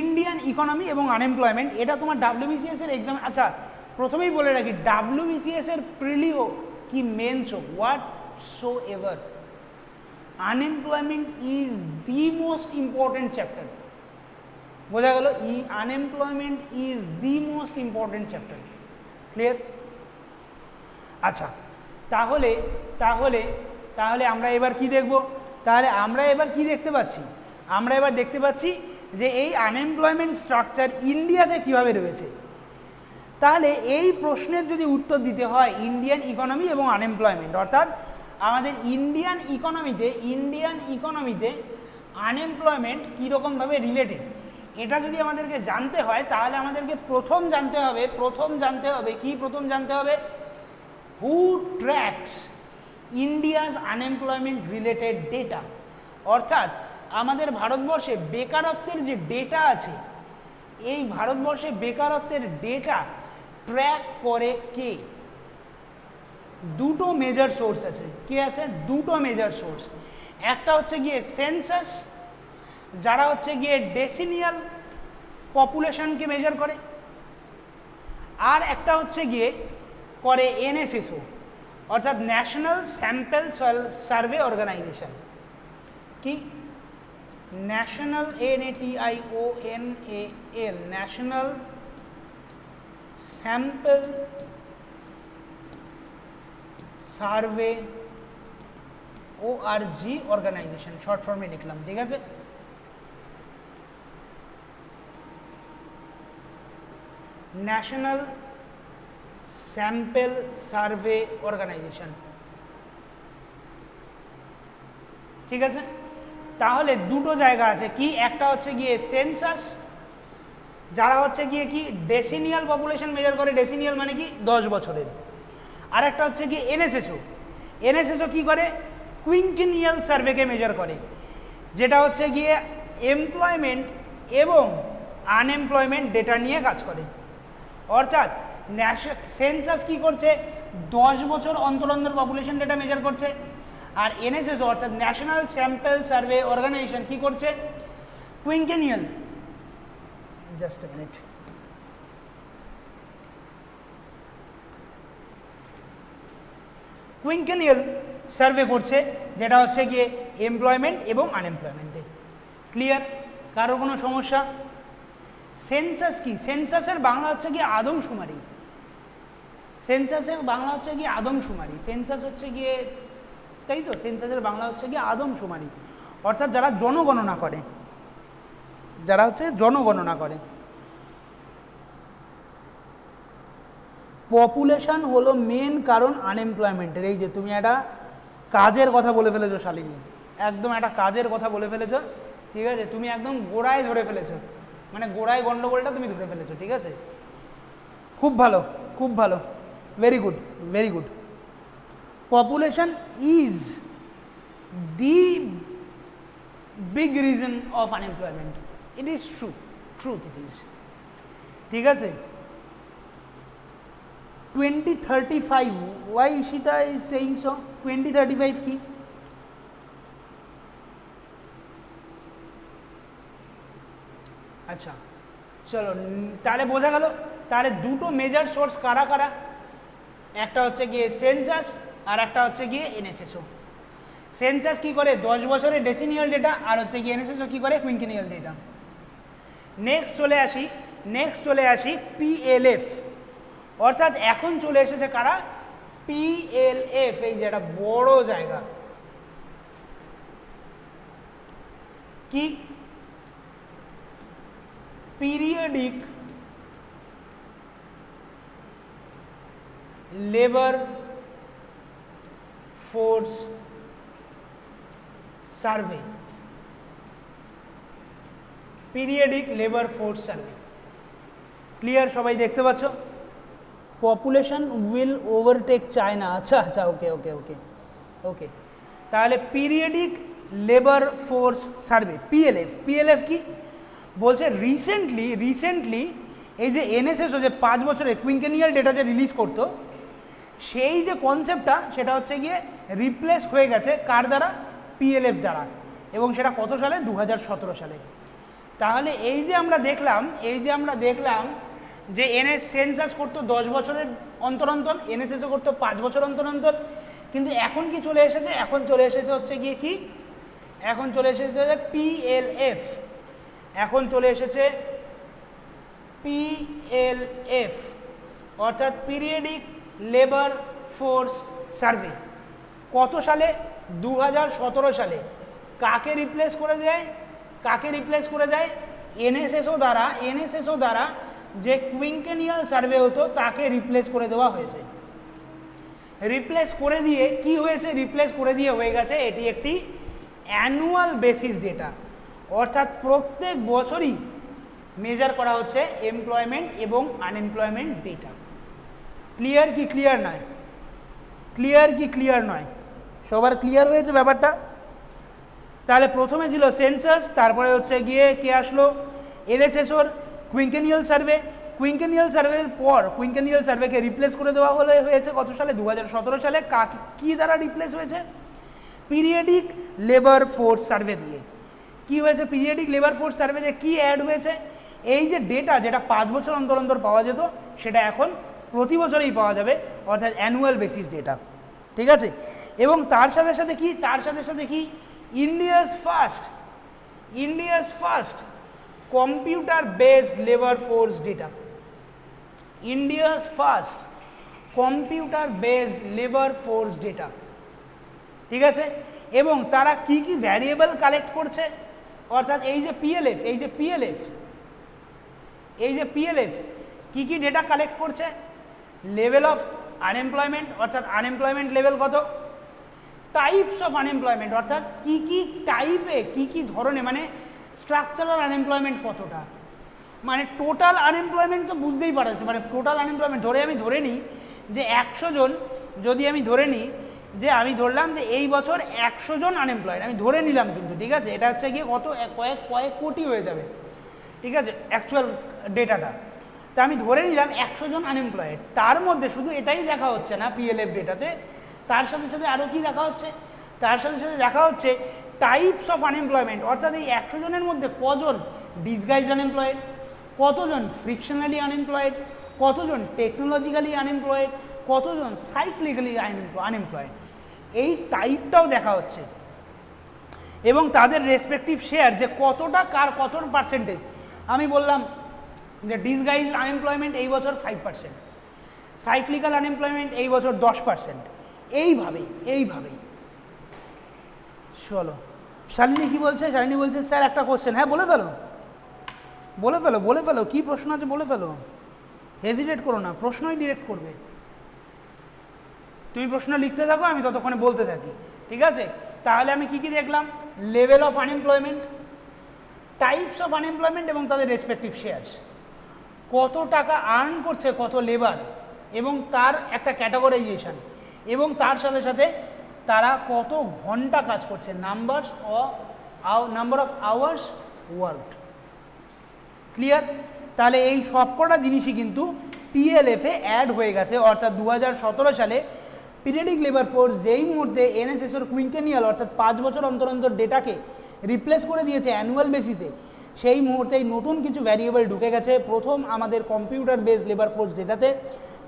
ইন্ডিয়ান ইকোনমি এবং আনএমপ্লয়মেন্ট। এটা তোমার WBCS এর এক্সাম। আচ্ছা প্রথমেই বলে রাখি, WBCS এর প্রিলি হোক কি মেন্স হোক, what so ever, unemployment is the most important chapter. বোঝা গেল? Unemployment is the most important chapter. Clear? আচ্ছা তাহলে তাহলে তাহলে আমরা এবার কি দেখব? তাহলে আমরা এবার কি দেখতে পাচ্ছি? আমরা এবার দেখতে পাচ্ছি যে এই আনএমপ্লয়মেন্ট স্ট্রাকচার ইন্ডিয়াতে কীভাবে রয়েছে। তাহলে এই প্রশ্নের যদি উত্তর দিতে হয় ইন্ডিয়ান ইকোনমি এবং আনএমপ্লয়মেন্ট, অর্থাৎ আমাদের ইন্ডিয়ান ইকোনমিতে আনএমপ্লয়মেন্ট কীরকমভাবে রিলেটেড, এটা যদি আমাদেরকে জানতে হয় তাহলে আমাদেরকে প্রথম জানতে হবে who tracks India's unemployment related data. অর্থাৎ আমাদের ভারতবর্ষে বেকারত্বের যে ডেটা আছে, এই ভারতবর্ষে বেকারত্বের ডেটা ট্র্যাক করে কে? দুটো মেজর সোর্স আছে। কে আছে? দুটো মেজর সোর্স। একটা হচ্ছে গিয়ে সেন্সাস, যারা হচ্ছে গিয়ে ডেসিনিয়াল পপুলেশনকে মেজার করে, আর একটা হচ্ছে গিয়ে করে NSSO, অর্থাৎ ন্যাশনাল স্যাম্পল সার্ভে অর্গানাইজেশন। কি? National NATIONAL, national sample survey ORG organisation, short ফর্মে লিখলাম, ঠিক আছে? ন্যাশনাল স্যাম্পল সার্ভে অর্গানাইজেশন, ঠিক আছে? তাহলে দুটো জায়গা আছে। কি? একটা হচ্ছে গিয়ে সেন্সাস, যারা হচ্ছে গিয়ে কি ডেসিনিয়াল পপুলেশন মেজার করে, ডেসিনিয়াল মানে কি 10 বছরের। আর একটা হচ্ছে গিয়ে NSSO কি করে? কুইন্কেনিয়াল সার্ভেকে মেজার করে, যেটা হচ্ছে গিয়ে এমপ্লয়মেন্ট এবং আনএমপ্লয়মেন্ট ডেটা নিয়ে কাজ করে। অর্থাৎ সেন্সাস কি করছে? 10 বছর অন্তর পপুলেশন ডেটা মেজার করছে, আর NSSO অর্থাৎ ন্যাশনাল স্যাম্পল সার্ভে অর্গানাইজেশন কি করছে? কুইন্কেনিয়াল, জাস্ট আ মিনিট, কুইন্কেনিয়াল সার্ভে করছে, যেটা হচ্ছে গিয়ে এমপ্লয়মেন্ট এবং আনএমপ্লয়মেন্টে। ক্লিয়ার? কারো কোনো সমস্যা? সেন্সাস কি? সেন্সাসের বাংলা হচ্ছে গিয়ে আদমশুমারি। সেন্সাসের বাংলা হচ্ছে গিয়ে আদমশুমারি। সেন্সাস হচ্ছে গিয়ে, তাই তো, সেন্সাসের বাংলা হচ্ছে গিয়ে আদমশুমারি, অর্থাৎ যারা জনগণনা করে, পপুলেশন হলো মেন কারণ আনএমপ্লয়মেন্টের। এই যে তুমি একটা কাজের কথা বলে ফেলেছো শালিনী, একদম একটা কাজের কথা বলে ফেলেছো, ঠিক আছে? তুমি একদম গোড়ায় ধরে ফেলেছো, মানে গোড়ায় গন্ডগোলটা তুমি ধরে ফেলেছো, ঠিক আছে? খুব ভালো, খুব ভালো, very good, very good. Population is the big reason of unemployment. It is true, truth it is. ঠিক আছে, 2035, why Ishita is saying so? 2035 কি? আচ্ছা চলো, তাহলে বোঝা গেল। তাহলে দুটো মেজর সোর্স কারা কারা, একটা হচ্ছে গিয়ে সেন্সাস আর একটা হচ্ছে গিয়ে এনএসএসও। সেন্সাস কি করে 10 বছরের ডেসিনিয়াল ডেটা, আর হচ্ছে গিয়ে এনএসএসও কি করে কুইনকেনিয়াল ডেটা। নেক্সট চলে আসি পিএলএফ, অর্থাৎ এখন চলে এসেছে কারা, পিএলএফ, এই যে একটা বড় জায়গা, কি periodic labour force survey, periodic labour force survey. Clear, সবাই দেখতে পাচ্ছ? Population will overtake China. আচ্ছা আচ্ছা, ওকে ওকে ওকে ওকে। তাহলে periodic labour force survey, PLF. PLF কি বলছে, রিসেন্টলি এই যে এনএসএসও যে 5 বছরের কুইনকেনিয়াল ডেটা যে রিলিজ করতো, সেই যে কনসেপ্টটা সেটা হচ্ছে গিয়ে রিপ্লেস হয়ে গেছে কার দ্বারা, পিএলএফ দ্বারা, এবং সেটা কত সালে, 2017 সালে। তাহলে এই যে আমরা দেখলাম যে সেন্সাস করতো 10 বছরের অন্তর অন্তর, এনএসএসও করতো 5 বছর অন্তর অন্তর, কিন্তু এখন কি চলে এসেছে, এখন চলে এসেছে হচ্ছে গিয়ে কি, এখন চলে এসেছে পিএলএফ, এখন চলে এসেছে পিএলএফ, অর্থাৎ পিরিয়ডিক লেবার ফোর্স সার্ভে। কত সালে, 2017 সালে। কাকে রিপ্লেস করে দেয়, এনএসএসও দ্বারা যে কুইনকেনিয়াল সার্ভে হতো তাকে রিপ্লেস করে দেওয়া হয়েছে। রিপ্লেস করে দিয়ে কি হয়েছে, হয়ে গেছে এটি একটি অ্যানুয়াল বেসিস ডেটা, অর্থাৎ প্রত্যেক বছরই মেজার করা হচ্ছে এমপ্লয়মেন্ট এবং আনএমপ্লয়মেন্ট ডেটা। ক্লিয়ার কি ক্লিয়ার নয়? সবার ক্লিয়ার হয়েছে ব্যাপারটা? তাহলে প্রথমে ছিল সেন্সাস, তারপরে হচ্ছে গিয়ে কে আসলো, এনএসএসওর কুইনকেনিয়াল সার্ভে। কুইনকেনিয়াল সার্ভের পর কুইনকেনিয়াল সার্ভেকে রিপ্লেস করে দেওয়া হয়েছে কত সালে, 2017 সালে। কি দ্বারা রিপ্লেস হয়েছে, পিরিয়ডিক লেবার ফোর্স সার্ভে দিয়ে। কি হয়েছে, পিরিয়ডিক লেবার ফোর্স সার্ভে দিয়ে কি অ্যাড হয়েছে, এই যে ডেটা যেটা 5 বছর অন্তর অন্তর পাওয়া যেত, সেটা এখন প্রতি বছরেই পাওয়া যাবে, অর্থাৎ অ্যানুয়াল বেসিস ডেটা। ঠিক আছে, এবং তার সাথে সাথে কি India's first computer based labour force data, India's first computer based labour force data. ঠিক আছে, এবং তারা কি ভ্যারিয়েবল কালেক্ট করছে, অর্থাৎ এই যে পিএলএফ কি ডেটা কালেক্ট করছে, লেভেল অফ আনএমপ্লয়মেন্ট, অর্থাৎ আনএমপ্লয়মেন্ট লেভেল কত, টাইপস অফ আনএমপ্লয়মেন্ট, অর্থাৎ কি টাইপে কি ধরনের, মানে স্ট্রাকচারাল আনএমপ্লয়মেন্ট কতটা, মানে টোটাল আনএমপ্লয়মেন্ট তো বুঝতেই পারছে, মানে টোটাল আনএমপ্লয়মেন্ট আমি ধরে নিই যে 100 জন, যদি আমি ধরে নিই যে আমি ধরলাম যে এই বছর 100 জন আনএমপ্লয়েড, আমি ধরে নিলাম, কিন্তু ঠিক আছে, এটা হচ্ছে গিয়ে কত কয়েক কোটি হয়ে যাবে, ঠিক আছে, অ্যাকচুয়াল ডেটাটা। তা আমি ধরে নিলাম 100 জন আনএমপ্লয়েড, তার মধ্যে শুধু এটাই দেখা হচ্ছে না পিএলএফ ডেটাতে, তার সাথে সাথে আরও কি দেখা হচ্ছে, দেখা হচ্ছে টাইপস অফ আনএমপ্লয়মেন্ট, অর্থাৎ এই 100 জনের মধ্যে কজন ডিসগাইজ আনএমপ্লয়েড, কতজন ফ্রিকশনালি আনএমপ্লয়েড, কতজন টেকনোলজিক্যালি আনএমপ্লয়েড, কতজন সাইক্লিক্যালি আনএমপ্লয়েড, এই টাইপটাও দেখা হচ্ছে, এবং তাদের রেসপেক্টিভ শেয়ার যে কতটা কত পার্সেন্টেজ। আমি বললাম যে ডিসগাইজ আনএমপ্লয়মেন্ট এই বছর 5%, সাইক্লিক্যাল আনএমপ্লয়মেন্ট এই বছর 10%, এইভাবেই। চলো, শালিনী কি বলছে, স্যার একটা কোশ্চেন, হ্যাঁ বলে ফেলো কি প্রশ্ন আছে, বলে ফেলো, হেজিটেট করো না, প্রশ্নই ডিরেক্ট করবে। তুমি প্রশ্ন লিখতে থাকো, আমি ততক্ষণে বলতে থাকি, ঠিক আছে। তাহলে আমি কি দেখলাম, level of unemployment, types of unemployment এবং তাদের রেসপেক্টিভ শেয়ারস, কত টাকা আর্ন করছে কত লেবার, এবং তার একটা ক্যাটাগরাইজেশন, এবং তার সাথে সাথে তারা কত ঘন্টা কাজ করছে, number of hours worked. Clear? তাহলে এই সবকটা জিনিসই কিন্তু পিএলএফে অ্যাড হয়ে গেছে, অর্থাৎ 2017 সালে পিরিয়ডিক লেবার ফোর্স যেই মুহূর্তে এনএসএসের কুইন্টেনিয়াল অর্থাৎ 5 বছর অন্তর অন্তর ডেটাকে রিপ্লেস করে দিয়েছে অ্যানুয়াল বেসিসে, সেই মুহূর্তেই নতুন কিছু ভ্যারিয়েবল ঢুকে গেছে প্রথম আমাদের কম্পিউটার বেসড লেবার ফোর্স ডেটাতে,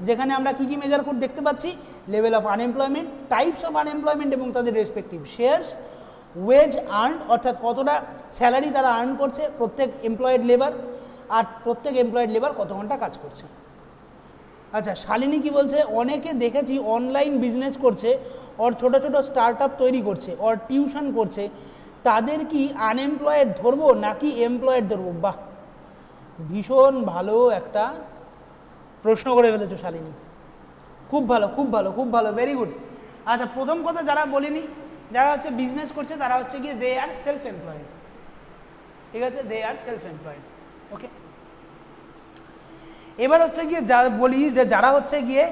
যেখানে আমরা কী কী মেজার করে দেখতে পাচ্ছি, level of unemployment, types of unemployment এবং তাদের রেসপেক্টিভ শেয়ার্স, ওয়েজ আর্ন অর্থাৎ কতটা স্যালারি তারা আর্ন করছে প্রত্যেক এমপ্লয়েড লেবার, আর প্রত্যেক এমপ্লয়েড লেবার কত ঘন্টা কাজ করছে। আচ্ছা, শালিনী কি বলছে, অনেকে দেখেছি অনলাইন বিজনেস করছে, ওর ছোটো ছোটো স্টার্ট আপ তৈরি করছে, ওর টিউশন করছে, তাদের কি আনএমপ্লয়েড ধরবো নাকি এমপ্লয়েড ধরবো? বাহ, ভীষণ ভালো একটা প্রশ্ন করে ফেলেছো শালিনী, খুব ভালো খুব ভালো খুব ভালো, ভেরি গুড। আচ্ছা, প্রথম কথা যারা বলিনি, যারা হচ্ছে বিজনেস করছে তারা হচ্ছে গিয়ে দে আর সেলফ এমপ্লয়েড, ঠিক আছে, দে আর সেলফ এমপ্লয়েড। ওকে, এবার হচ্ছে গিয়ে যা বলি যে যারা হচ্ছে গিয়ে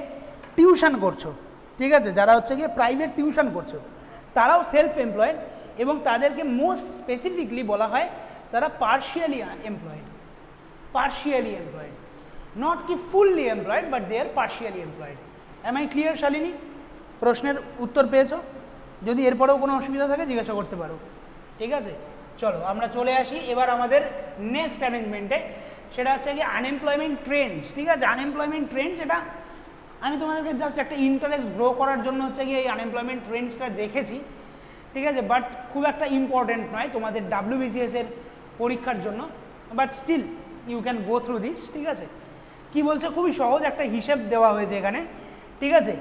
টিউশন করছো, ঠিক আছে, যারা হচ্ছে গিয়ে প্রাইভেট টিউশন করছো, তারাও সেলফ এমপ্লয়েড এবং তাদেরকে মোস্ট স্পেসিফিকলি বলা হয় তারা partially employed, partially employed, not কি fully employed but they are partially employed. Am I clear Shalini? প্রশ্নের উত্তর পেয়েছো? যদি এরপরেও কোনো অসুবিধা থাকে জিজ্ঞাসা করতে পারো, ঠিক আছে। চলো আমরা চলে আসি এবার আমাদের নেক্সট অ্যারেঞ্জমেন্টে, সেটা হচ্ছে কি আনএমপ্লয়মেন্ট ট্রেন্ডস, ঠিক আছে। আনএমপ্লয়মেন্ট ট্রেন্ডস, এটা আমি তোমাদেরকে জাস্ট একটা ইন্টারেস্ট গ্রো করার জন্য হচ্ছে গিয়ে এই আনএমপ্লয়মেন্ট ট্রেন্ডসটা দেখেছি, ঠিক আছে, বাট খুব একটা ইম্পর্টেন্ট নয় তোমাদের WBCS এর পরীক্ষার জন্য, but still you can go through this, ঠিক আছে। কি বলছে, খুবই সহজ একটা হিসেব দেওয়া হয়েছে এখানে, ঠিক আছে।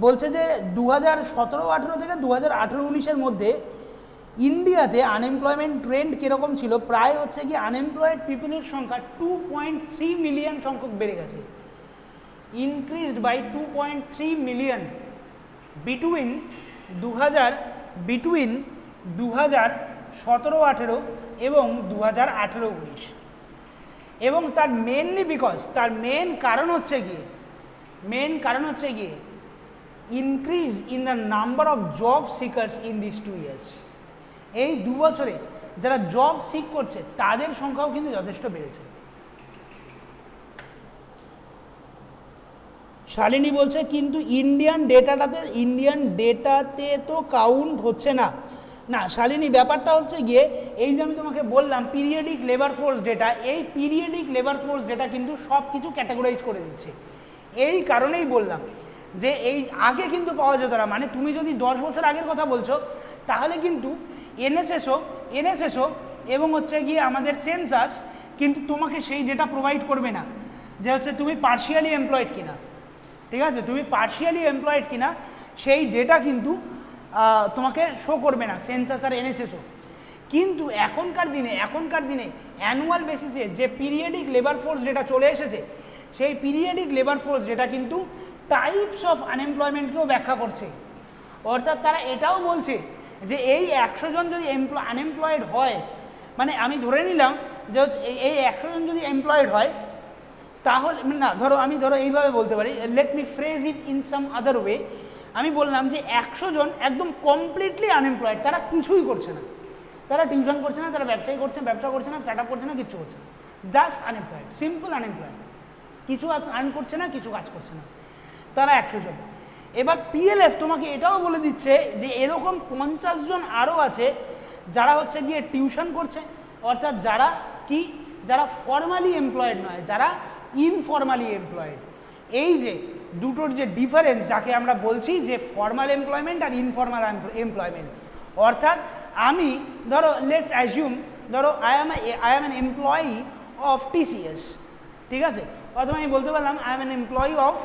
বলছে যে 2017-18 থেকে 2018-19-এর মধ্যে ইন্ডিয়াতে আনএমপ্লয়মেন্ট ট্রেন্ড কীরকম ছিল, প্রায় হচ্ছে কি আনএমপ্লয়েড পিপলের সংখ্যা 2.3 মিলিয়ন সংখ্যক বেড়ে গেছে, ইনক্রিজড বাই 2.3 মিলিয়ন বিটুইন 2017-18 এবং 2018-19, এবং তার মেনলি বিকজ, তার মেন কারণ হচ্ছে গিয়ে increase in the number of job seekers in this 2 years। এই 2 বছরে যারা জব সিক করছে তাদের সংখ্যাও কিন্তু যথেষ্ট বেড়েছে। শালিনী বলছে কিন্তু ইন্ডিয়ান ডেটাতে তো কাউন্ট হচ্ছে না। না শালিনী, ব্যাপারটা হচ্ছে গিয়ে এই যে আমি তোমাকে বললাম পিরিয়ডিক লেবার ফোর্স ডেটা, এই পিরিয়ডিক লেবার ফোর্স ডেটা কিন্তু সব কিছু ক্যাটাগরাইজ করে দিচ্ছে। এই কারণেই বললাম যে এই আগে কিন্তু পাওয়া যেত না, মানে তুমি যদি 10 বছর আগের কথা বলছো তাহলে কিন্তু এনএসএসও এবং হচ্ছে গিয়ে আমাদের সেন্সাস কিন্তু তোমাকে সেই ডেটা প্রোভাইড করবে না যে হচ্ছে তুমি পার্শিয়ালি এমপ্লয়েড কিনা, ঠিক আছে, তুমি পার্শিয়ালি এমপ্লয়েড কিনা সেই ডেটা কিন্তু তোমাকে শো করবে না সেন্সাস আর এনএসএসও। কিন্তু এখনকার দিনে অ্যানুয়াল বেসিসে যে পিরিয়ডিক লেবার ফোর্স ডেটা চলে এসেছে, সেই পিরিয়ডিক লেবার ফোর্স ডেটা কিন্তু টাইপস অফ আনএমপ্লয়মেন্টকেও ব্যাখ্যা করছে। অর্থাৎ তারা এটাও বলছে যে এই 100 জন যদি আনএমপ্লয়েড হয়, মানে আমি ধরে নিলাম যে এই 100 জন যদি এমপ্লয়েড হয় তাহলে না, আমি এইভাবে বলতে পারি, let me phrase it in some other way. আমি বললাম যে 100 জন একদম কমপ্লিটলি আনএমপ্লয়েড, তারা কিছুই করছে না, তারা টিউশন করছে না, তারা ব্যবসা করছে না, স্টার্ট আপ করছে না, কিচ্ছু করছে না, জাস্ট আনএমপ্লয়েড, সিম্পল আনএমপ্লয়েড, কিছু আর্ন করছে না, কিছু কাজ করছে না, তারা 100 জন। এবার পিএলএফ তোমাকে এটাও বলে দিচ্ছে যে এরকম 50 জন আরও আছে যারা হচ্ছে গিয়ে টিউশন করছে, অর্থাৎ যারা ফর্মালি এমপ্লয়েড নয়, যারা ইনফর্মালি এমপ্লয়েড। এই যে দুটোর যে ডিফারেন্স, যাকে আমরা বলছি যে ফর্মাল এমপ্লয়মেন্ট আর ইনফর্মাল এমপ্লয়মেন্ট, অর্থাৎ আমি ধরো লেটস অ্যাজিউম, ধরো I am an employee of TCS, ঠিক আছে, অথবা আমি বলতে পারলাম I am an employee of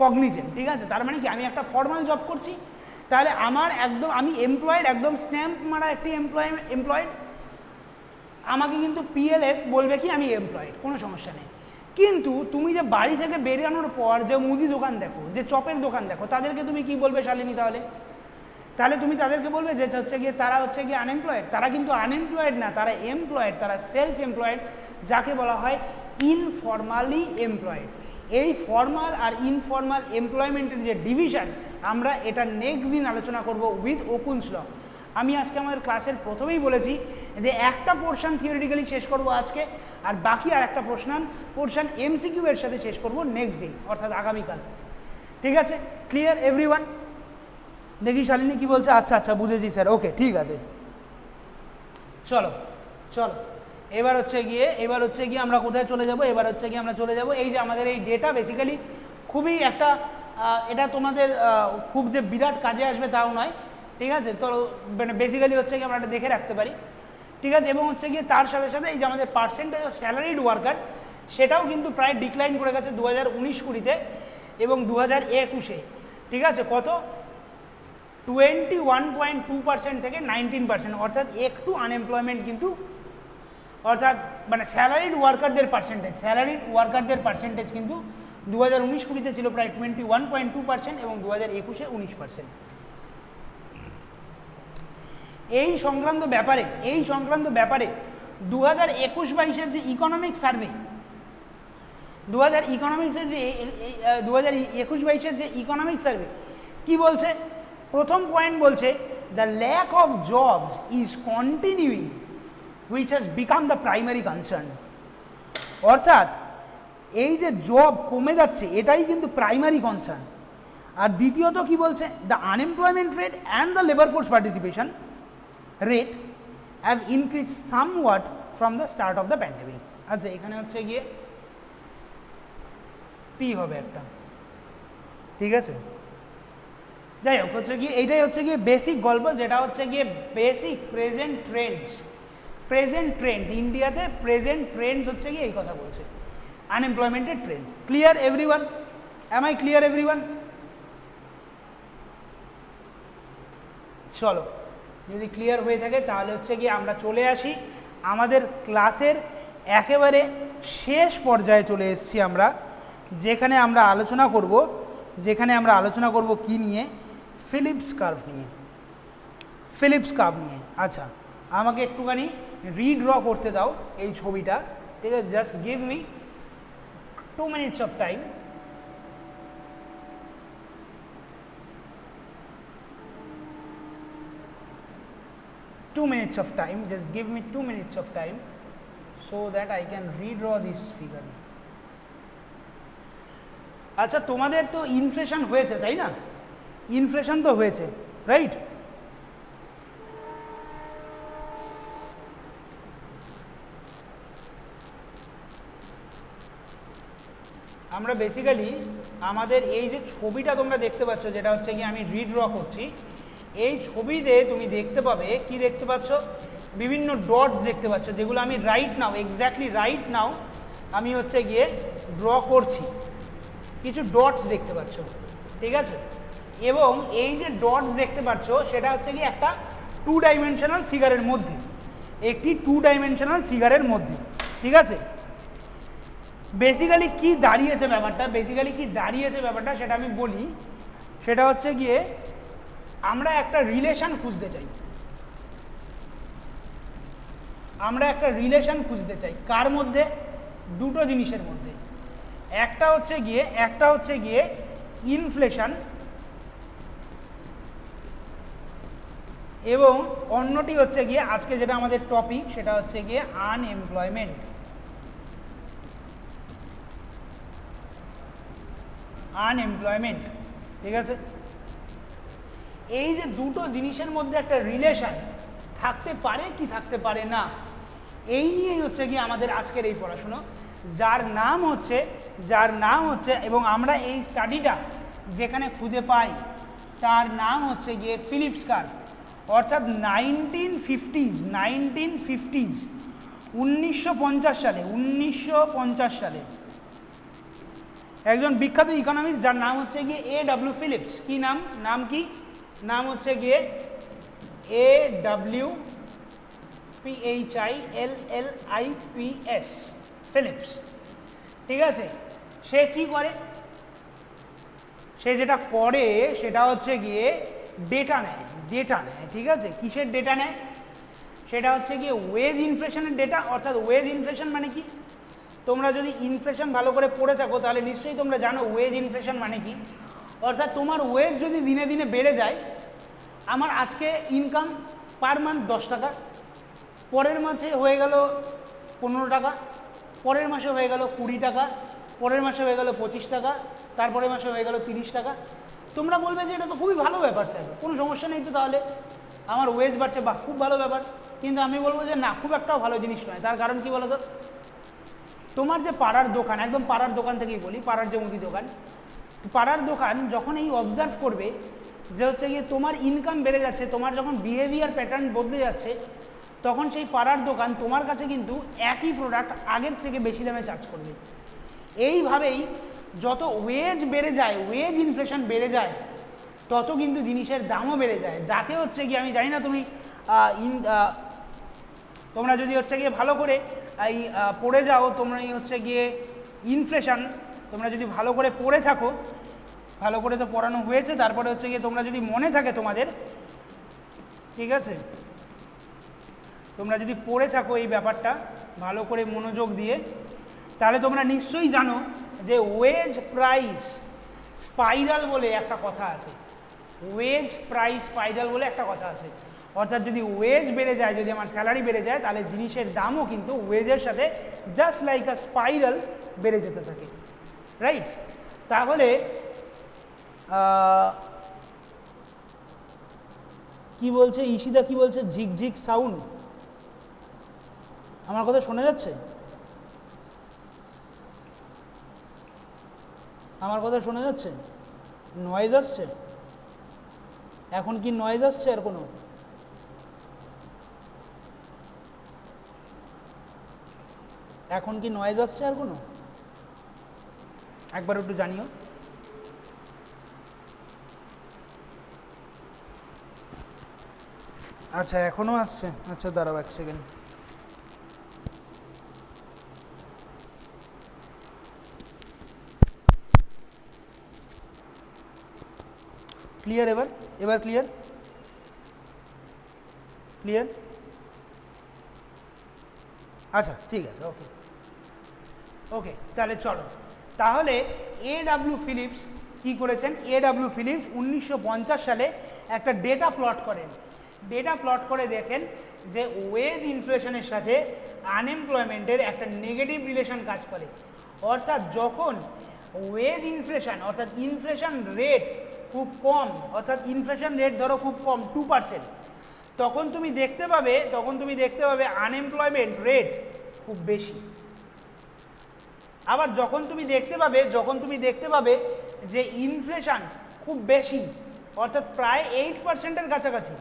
Cognizant, ঠিক আছে, তার মানে কি আমি একটা ফর্মাল জব করছি, তাহলে আমি এমপ্লয়েড, একদম স্ট্যাম্প মারা একটি এমপ্লয়েড, আমাকে কিন্তু পিএলএফ বলবে কি আমি এমপ্লয়েড, কোনো সমস্যা নেই। কিন্তু তুমি যে বাড়ি থেকে বেরিয়ানোর পর যে মুদি দোকান দেখো, যে চপের দোকান দেখো, তাদেরকে তুমি কি বলবে শালিনী? তাহলে তুমি তাদেরকে বলবে যে হচ্ছে গিয়ে তারা হচ্ছে গিয়ে আনএমপ্লয়েড। তারা কিন্তু আনএমপ্লয়েড না, তারা এমপ্লয়েড, তারা সেলফ এমপ্লয়েড, যাকে বলা হয় ইনফর্মালি এমপ্লয়েড। এই ফর্মাল আর ইনফর্মাল এমপ্লয়মেন্টের যে ডিভিশন আমরা এটা নেক্সট দিন আলোচনা করব উইথ ওকুনস ল। আমি আজকে আমাদের ক্লাসের প্রথমেই বলেছি যে একটা পোর্শন থিওরিটিক্যালি শেষ করব আজকে, আর বাকি আর একটা পোর্শন এমসিকিউ এর সাথে শেষ করব নেক্সট দিন অর্থাৎ আগামীকাল। ঠিক আছে, ক্লিয়ার এভরিওয়ান? দেখি শালিনী কি বলছে। আচ্ছা আচ্ছা বুঝেছি স্যার, ওকে ঠিক আছে। চলো চলো এবার হচ্ছে গিয়ে আমরা কোথায় চলে যাব? এবার হচ্ছে গিয়ে আমরা চলে যাব এই যে আমাদের এই ডেটা বেসিক্যালি খুবই একটা এটা তোমাদের খুব যে বিরাট কাজে আসবে তাও নয়, ঠিক আছে? তো মানে বেসিক্যালি হচ্ছে গিয়ে আমরা এটা দেখে রাখতে পারি, ঠিক আছে? এবং হচ্ছে গিয়ে তার সাথে সাথে এই যে আমাদের পার্সেন্টেজ অফ স্যালারিড ওয়ার্কার সেটাও কিন্তু প্রায় ডিক্লাইন করে গেছে 2019-20 এবং 2021-এ, ঠিক আছে? কত? 21.2% থেকে 19%, অর্থাৎ একটু আনএমপ্লয়মেন্ট কিন্তু, অর্থাৎ মানে স্যালারিড ওয়ার্কারদের পার্সেন্টেজ কিন্তু 2019-20 ছিল প্রায় 21.2% এবং 2021-এ 19%। এই সংক্রান্ত ব্যাপারে 2021-22-এর যে ইকোনমিক সার্ভে, 2021-22-এর যে ইকোনমিক সার্ভে কি বলছে? প্রথম পয়েন্ট বলছে the lack of jobs is continuing which has become the primary concern. অর্থাৎ এই যে জব কমে যাচ্ছে এটাই কিন্তু প্রাইমারি কনসার্ন। আর দ্বিতীয়ত কি বলছে? The unemployment rate and the labour force participation rate have increase somewhat from the start of the pandemic. আচ্ছা এখানে হচ্ছে গিয়ে পি হবে একটা, ঠিক আছে? যাই হোক, হচ্ছে গিয়ে এইটাই হচ্ছে গিয়ে বেসিক গল্প, যেটা হচ্ছে গিয়ে বেসিক প্রেজেন্ট ট্রেন্ডস ইন্ডিয়াতে প্রেজেন্ট ট্রেন্ডস হচ্ছে গিয়ে এই কথা বলছে, আনএমপ্লয়মেন্টের trend. Clear everyone? Am I clear everyone? চলো, যদি ক্লিয়ার হয়ে থাকে তাহলে হচ্ছে গিয়ে আমরা চলে আসি আমাদের ক্লাসের একেবারে শেষ পর্যায়ে চলে এসেছি আমরা, যেখানে আমরা আলোচনা করব কি নিয়ে? ফিলিপস কার্ভ নিয়ে। আচ্ছা আমাকে একটুখানি রিড্র করতে দাও এই ছবিটা, ঠিক আছে? Just give me 2 minutes of time। Just give me 2 minutes of time so that I can redraw this figure। আচ্ছা তোমাদের তো ইনফ্লেশন হয়েছে তাই না? ইনফ্লেশন তো হয়েছে, রাইট? আমরা বেসিক্যালি আমাদের এই যে ছবিটা তোমরা দেখতে পাচ্ছ, যেটা হচ্ছে কি আমি রিড্র করছি, এই ছবিতে তুমি দেখতে পাবে কি দেখতে পাচ্ছ? বিভিন্ন ডটস দেখতে পাচ্ছ, যেগুলো আমি এক্স্যাক্টলি রাইট নাও আমি হচ্ছে গিয়ে ড্র করছি। কিছু ডটস দেখতে পাচ্ছ, ঠিক আছে? এবং এই যে ডটস দেখতে পাচ্ছ সেটা হচ্ছে কি একটা 2 ডাইমেনশনাল ফিগারের মধ্যে, ঠিক আছে? বেসিক্যালি কি দাঁড়িয়েছে ব্যাপারটা সেটা আমি বলি। সেটা হচ্ছে গিয়ে আমরা একটা রিলেশন খুঁজতে চাই। কার মধ্যে? দুটো জিনিসের মধ্যে। একটা হচ্ছে গিয়ে ইনফ্লেশন এবং অন্যটি হচ্ছে গিয়ে আজকে যেটা আমাদের টপিক সেটা হচ্ছে গিয়ে আনএমপ্লয়মেন্ট। ঠিক আছে? এই যে দুটো জিনিসের মধ্যে একটা রিলেশন থাকতে পারে কি থাকতে পারে না, এই নিয়েই হচ্ছে গিয়ে আমাদের আজকের এই পড়াশুনো, যার নাম হচ্ছে এবং আমরা এই স্টাডিটা যেখানে খুঁজে পাই তার নাম হচ্ছে গিয়ে ফিলিপস কার্ভ। অর্থাৎ 1950s 1950 সালে একজন বিখ্যাত ইকোনমিস্ট যার নাম হচ্ছে গিয়ে A.W. ফিলিপস। কি নাম হচ্ছে গিয়ে A.W. Phillips ফিলিপস, ঠিক আছে? সে কি করে? সে যেটা করে সেটা হচ্ছে গিয়ে ডেটা নেয়, ঠিক আছে? কিসের ডেটা নেয়? সেটা হচ্ছে গিয়ে ওয়েজ ইনফ্লেশনের ডেটা। অর্থাৎ ওয়েজ ইনফ্লেশন মানে কি? তোমরা যদি ইনফ্লেশন ভালো করে পড়ে থাকো তাহলে নিশ্চয়ই তোমরা জানো ওয়েজ ইনফ্লেশন মানে কি। অর্থাৎ তোমার ওয়েজ যদি দিনে দিনে বেড়ে যায়, আমার আজকে ইনকাম পার মান্থ 10 টাকা, পরের মাসে হয়ে গেল 15 টাকা, পরের মাসে হয়ে গেল 20 টাকা, পরের মাসে হয়ে গেল 25 টাকা, তারপরের মাসে হয়ে গেল 30 টাকা। তোমরা বলবে যে এটা তো খুবই ভালো ব্যাপার স্যার, কোনো সমস্যা নেই তো, তাহলে আমার ওয়েজ বাড়ছে, বাহ খুব ভালো ব্যাপার। কিন্তু আমি বলবো যে না, খুব একটাও ভালো জিনিস নয়। তার কারণ কি বলো তো, তোমার যে পাড়ার দোকান, একদম পাড়ার দোকান থেকেই বলি, পাড়ার যে মুদি দোকান, পাড়ার দোকান যখন এই অবজার্ভ করবে যে হচ্ছে গিয়ে তোমার ইনকাম বেড়ে যাচ্ছে, তোমার যখন বিহেভিয়ার প্যাটার্ন বদলে যাচ্ছে, তখন সেই পাড়ার দোকান তোমার কাছে কিন্তু একই প্রোডাক্ট আগের থেকে বেশি দামে চার্জ করবে। এইভাবেই যত ওয়েজ বেড়ে যায়, ওয়েজ ইনফ্লেশন বেড়ে যায়, তত কিন্তু জিনিসের দামও বেড়ে যায়। যাতে হচ্ছে গিয়ে, আমি জানি না তুমি তোমরা যদি হচ্ছে গিয়ে ভালো করে এই পড়ে যাও, তোমরা হচ্ছে গিয়ে ইনফ্লেশন তোমরা যদি ভালো করে পড়ে থাকো, ভালো করে তো পড়ানো হয়েছে, তারপরে হচ্ছে গিয়ে তোমরা যদি মনে থাকে তোমাদের, ঠিক আছে, তোমরা যদি পড়ে থাকো এই ব্যাপারটা ভালো করে মনোযোগ দিয়ে, তাহলে তোমরা নিশ্চয়ই জানো যে ওয়েজ প্রাইস স্পাইরাল বলে একটা কথা আছে। ওয়েজ প্রাইস স্পাইরাল বলে একটা কথা আছে। অর্থাৎ যদি ওয়েজ বেড়ে যায়, যদি আমার স্যালারি বেড়ে যায়, তাহলে জিনিসের দামও কিন্তু ওয়েজের সাথে জাস্ট লাইক আ স্পাইরাল বেড়ে যেতে থাকে, রাইট? তাহলে কি বলছে ইশিদা, কি বলছে, ঝিকঝিক সাউন্ড, আমার কথা শোনা যাচ্ছে? আমার কথা শোনা যাচ্ছে? নয়েজ আসছে? এখন কি নয়েজ আসছে আর কোনো? এখন কি নয়েজ আসছে আর কোনো? একবার একটু জানিও। আচ্ছা, এখনো আসছে? আচ্ছা দাঁড়াও 1 সেকেন্ড। ক্লিয়ার? এবার ক্লিয়ার? ক্লিয়ার? আচ্ছা ঠিক আছে, ওকে ওকে, তাহলে চলো। তাহলে এডব্লিউ ফিলিপস কি করেছেন? এডব্লিউ ফিলিপস 1950 সালে একটা ডেটা প্লট করেন। ডেটা প্লট করে দেখেন যে ওয়েজ ইনফ্লেশনের সাথে আনএমপ্লয়মেন্টের একটা নেগেটিভ রিলেশন কাজ করে। অর্থাৎ যখন ওয়েজ ইনফ্লেশন, অর্থাৎ ইনফ্লেশন রেট খুব কম, অর্থাৎ ইনফ্লেশন রেট ধরো খুব কম 2%, তখন তুমি দেখতে পাবে আনএমপ্লয়মেন্ট রেট খুব বেশি। আবার যখন তুমি দেখতে পাবে যে ইনফ্লেশন খুব বেশি, অর্থাৎ প্রায় 8%-এর কাছাকাছি,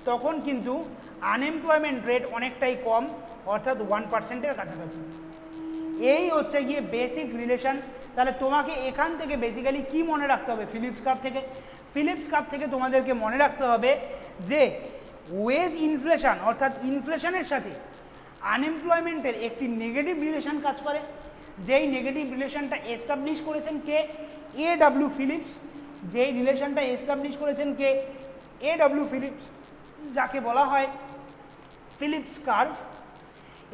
তখন কিন্তু আনএমপ্লয়মেন্ট রেট অনেকটাই কম, অর্থাৎ 1%-এর কাছাকাছি। এই হচ্ছে গিয়ে বেসিক রিলেশন। তাহলে তোমাকে এখান থেকে বেসিক্যালি কি মনে রাখতে হবে? ফিলিপস কার্ভ থেকে তোমাদেরকে মনে রাখতে হবে যে ওয়েজ ইনফ্লেশন, অর্থাৎ ইনফ্লেশনের সাথে আনএমপ্লয়মেন্টের একটি নেগেটিভ রিলেশন কাজ করে। যেই নেগেটিভ রিলেশনটা এস্টাবলিশ করেছেন কে? AW Philips. যেই রিলেশনটা এস্টাবলিশ করেছেন কে? এডব্লিউ ফিলিপস, যাকে বলা হয় ফিলিপস কার্ভ।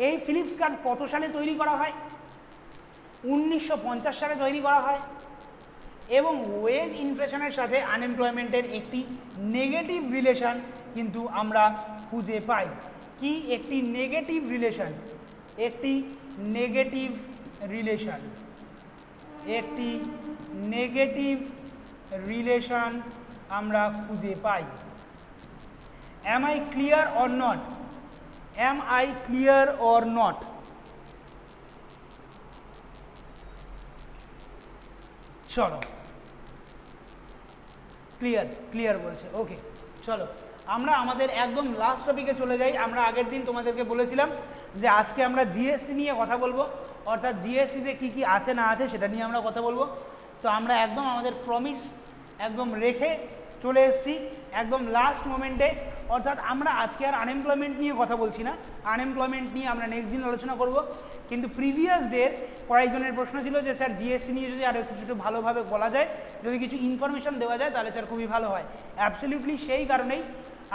এই ফিলিপস কার্ভ কত সালে তৈরি করা হয়? 1950 সালে তৈরি করা হয়। এবং ওয়েজ ইনফ্লেশনের সাথে আনএমপ্লয়মেন্টের একটি নেগেটিভ রিলেশন কিন্তু আমরা খুঁজে পাই। কি? একটি নেগেটিভ রিলেশন, একটি নেগেটিভ রিলেশন আমরা খুঁজে পাই। Am I clear or not? Am I clear or not? চলো, ক্লিয়ার বলছে, ওকে। চলো আমরা আমাদের একদম লাস্ট টপিকে চলে যাই। আমরা আগের দিন তোমাদেরকে বলেছিলাম যে আজকে আমরা জিএসটি নিয়ে কথা বলবো, অর্থাৎ জিএসটিতে কী কী আছে না আছে সেটা নিয়ে আমরা কথা বলবো। তো আমরা একদম আমাদের প্রমিস একদম রেখে চলে এসেছি একদম লাস্ট মোমেন্টে, অর্থাৎ আমরা আজকে আর আনএমপ্লয়মেন্ট নিয়ে কথা বলছি না, আনএমপ্লয়মেন্ট নিয়ে আমরা নেক্সট দিন আলোচনা করব। কিন্তু প্রিভিয়াস ডের কয়েকজনের প্রশ্ন ছিল যে স্যার জিএসটি নিয়ে যদি আরও কিছু ভালোভাবে বলা যায়, যদি কিছু ইনফরমেশন দেওয়া যায় তাহলে স্যার খুবই ভালো হয়। অ্যাবসলিউটলি সেই কারণেই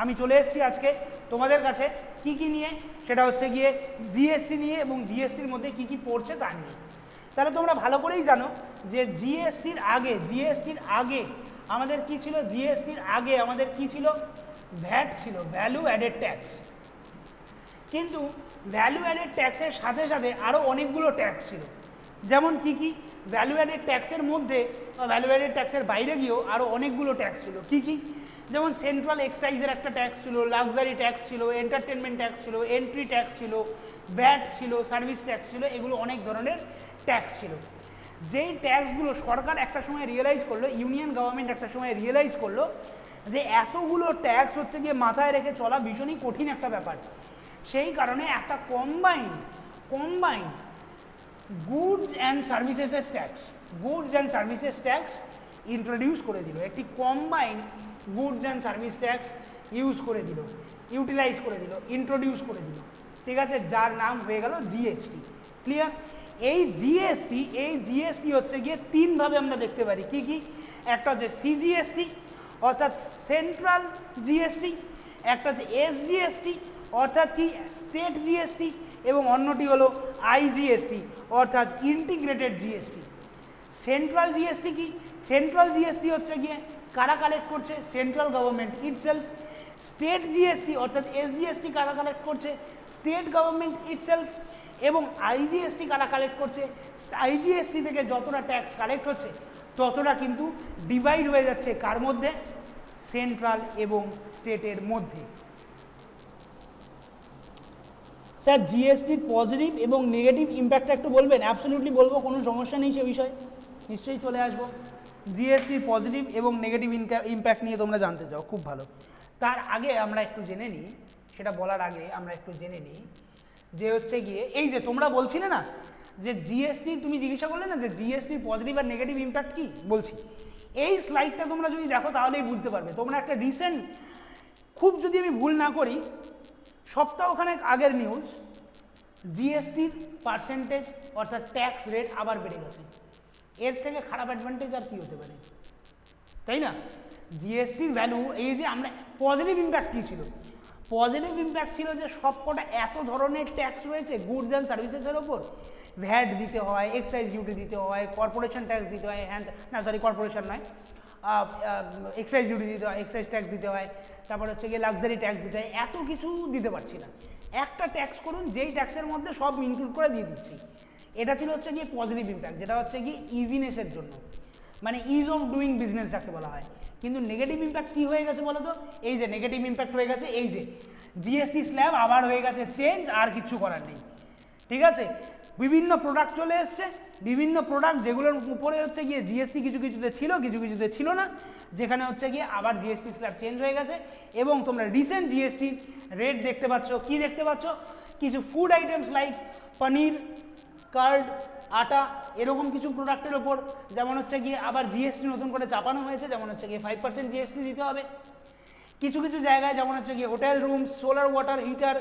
আমি চলে এসেছি আজকে তোমাদের কাছে কি নিয়ে, সেটা হচ্ছে গিয়ে জিএসটি নিয়ে এবং জিএসটির মধ্যে কি পড়ছে তা নিয়ে। তাহলে তোমরা ভালো করেই জানো যে জিএসটির আগে আমাদের কি ছিল, জিএসটির আগে আমাদের কি ছিল, ভ্যাট ছিল, ভ্যালু অ্যাডেড ট্যাক্স। কিন্তু ভ্যালু অ্যাডেড ট্যাক্সের সাথে সাথে আরও অনেকগুলো ট্যাক্স ছিল, যেমন কি ভ্যালু অ্যাডেড ট্যাক্সের মধ্যে বা ভ্যালু অ্যাডেড ট্যাক্সের বাইরে গিয়েও আরও অনেকগুলো ট্যাক্স ছিল। কি যেমন সেন্ট্রাল এক্সাইজের একটা ট্যাক্স ছিল, লাক্সারি ট্যাক্স ছিল, এন্টারটেনমেন্ট ট্যাক্স ছিল, এন্ট্রি ট্যাক্স ছিল, ভ্যাট ছিল, সার্ভিস ট্যাক্স ছিল, এগুলো অনেক ধরনের ট্যাক্স ছিল। যেই ট্যাক্সগুলো সরকার একটা সময় রিয়েলাইজ করলো, ইউনিয়ন গভর্নমেন্ট একটা সময় রিয়েলাইজ করলো যে এতগুলো ট্যাক্স হচ্ছে গিয়ে মাথায় রেখে চলা ভীষণই কঠিন একটা ব্যাপার, সেই কারণে একটা combined goods and services tax introduce করে দিল, একটি combined goods and service tax utilise করে দিল, ইন্ট্রোডিউস করে দিল, ঠিক আছে, যার নাম হয়ে গেল জিএসটি। ক্লিয়ার? এই জিএসটি হচ্ছে গিয়ে তিনভাবে আমরা দেখতে পারি। কি একটা হচ্ছে সিজিএসটি অর্থাৎ সেন্ট্রাল জিএসটি, একটা হচ্ছে এসজিএসটি অর্থাৎ কি স্টেট জিএসটি, এবং অন্যটি হলো আইজিএসটি অর্থাৎ ইন্টিগ্রেটেড জিএসটি। সেন্ট্রাল জিএসটি কি? সেন্ট্রাল জিএসটি হচ্ছে গিয়ে কারা কালেক্ট করছে? Central government itself. State GST অর্থাৎ এসজিএসটি কারা কালেক্ট করছে? State government itself. এবং আইজিএসটি কারা কালেক্ট করছে? আইজিএসটি থেকে যতটা ট্যাক্স কালেক্ট হচ্ছে ততটা কিন্তু ডিভাইড হয়ে যাচ্ছে কার মধ্যে? সেন্ট্রাল এবং স্টেটের মধ্যে। স্যার জিএসটির পজিটিভ এবং নেগেটিভ ইম্প্যাক্টটা একটু বলবেন? অ্যাবসলিউটলি বলবো, কোনো সমস্যা নেই সে বিষয়ে, নিশ্চয়ই চলে আসবো। জিএসটির পজিটিভ এবং নেগেটিভ ইম্প্যাক্ট নিয়ে তোমরা জানতে চাও, খুব ভালো। তার আগে আমরা একটু জেনে নিই, সেটা বলার আগে আমরা একটু জেনে নিই যে হচ্ছে গিয়ে এই যে তোমরা বলছিলে না যে জিএসটি, তুমি জিজ্ঞাসা করলে না যে জিএসটির পজিটিভ আর নেগেটিভ ইম্প্যাক্ট কি, বলছি এই স্লাইডটা তোমরা যদি দেখো তাহলেই বুঝতে পারবে। তোমরা একটা রিসেন্ট, খুব যদি আমি ভুল না করি সপ্তাহখানেক আগের নিউজ, জিএসটির পার্সেন্টেজ অর্থাৎ ট্যাক্স রেট আবার বেড়ে গেছে। এর থেকে খারাপ অ্যাডভান্টেজ আর কী হতে পারে, তাই না? জিএসটির ভ্যালু, এই যে আমরা পজিটিভ ইম্প্যাক্ট কী ছিল? পজিটিভ ইম্প্যাক্ট ছিল যে সবকটা এত ধরনের ট্যাক্স রয়েছে গুডস অ্যান্ড সার্ভিসেসের ওপর, ভ্যাট দিতে হয়, এক্সাইজ ডিউটি দিতে হয়, কর্পোরেশন ট্যাক্স দিতে হয়, কর্পোরেশন নয়, এক্সাইজ ডিউটি দিতে হয়, এক্সাইজ ট্যাক্স দিতে হয়, তারপর হচ্ছে গিয়ে লাক্সারি ট্যাক্স দিতে হয়, এত কিছু দিতে পারছি না, একটা ট্যাক্স করুন যেই ট্যাক্সের মধ্যে সব ইনক্লুড করে দিয়ে দিচ্ছি। এটা ছিল হচ্ছে গিয়ে পজিটিভ ইম্প্যাক্ট, যেটা হচ্ছে গিয়ে ইজিনেসের জন্য, মানে ইজ অফ ডুইং বিজনেস যাকে বলা হয়। কিন্তু নেগেটিভ ইম্প্যাক্ট কী হয়ে গেছে বলো তো? এই যে নেগেটিভ ইম্প্যাক্ট হয়ে গেছে, এই যে জিএসটি স্ল্যাব আবার হয়ে গেছে চেঞ্জ, আর কিছু করার নেই, ঠিক আছে? বিভিন্ন প্রোডাক্ট চলে এসছে, বিভিন্ন প্রোডাক্ট যেগুলোর উপরে হচ্ছে গিয়ে জিএসটি কিছু কিছুতে ছিল, কিছু কিছুতে ছিল না, যেখানে হচ্ছে গিয়ে আবার জিএসটি স্ল্যাব চেঞ্জ হয়ে গেছে। এবং তোমরা রিসেন্ট জিএসটি রেট দেখতে পাচ্ছ, কি দেখতে পাচ্ছ? কিছু ফুড আইটেমস লাইক পনির, কার্ড, আটা, এরকম কিছু প্রোডাক্টের ওপর যেমন হচ্ছে গিয়ে আবার জিএসটি নতুন করে চাপানো হয়েছে, যেমন হচ্ছে গিয়ে 5% জিএসটি দিতে হবে। কিছু কিছু জায়গায় যেমন হচ্ছে গিয়ে hotel room, solar water heater,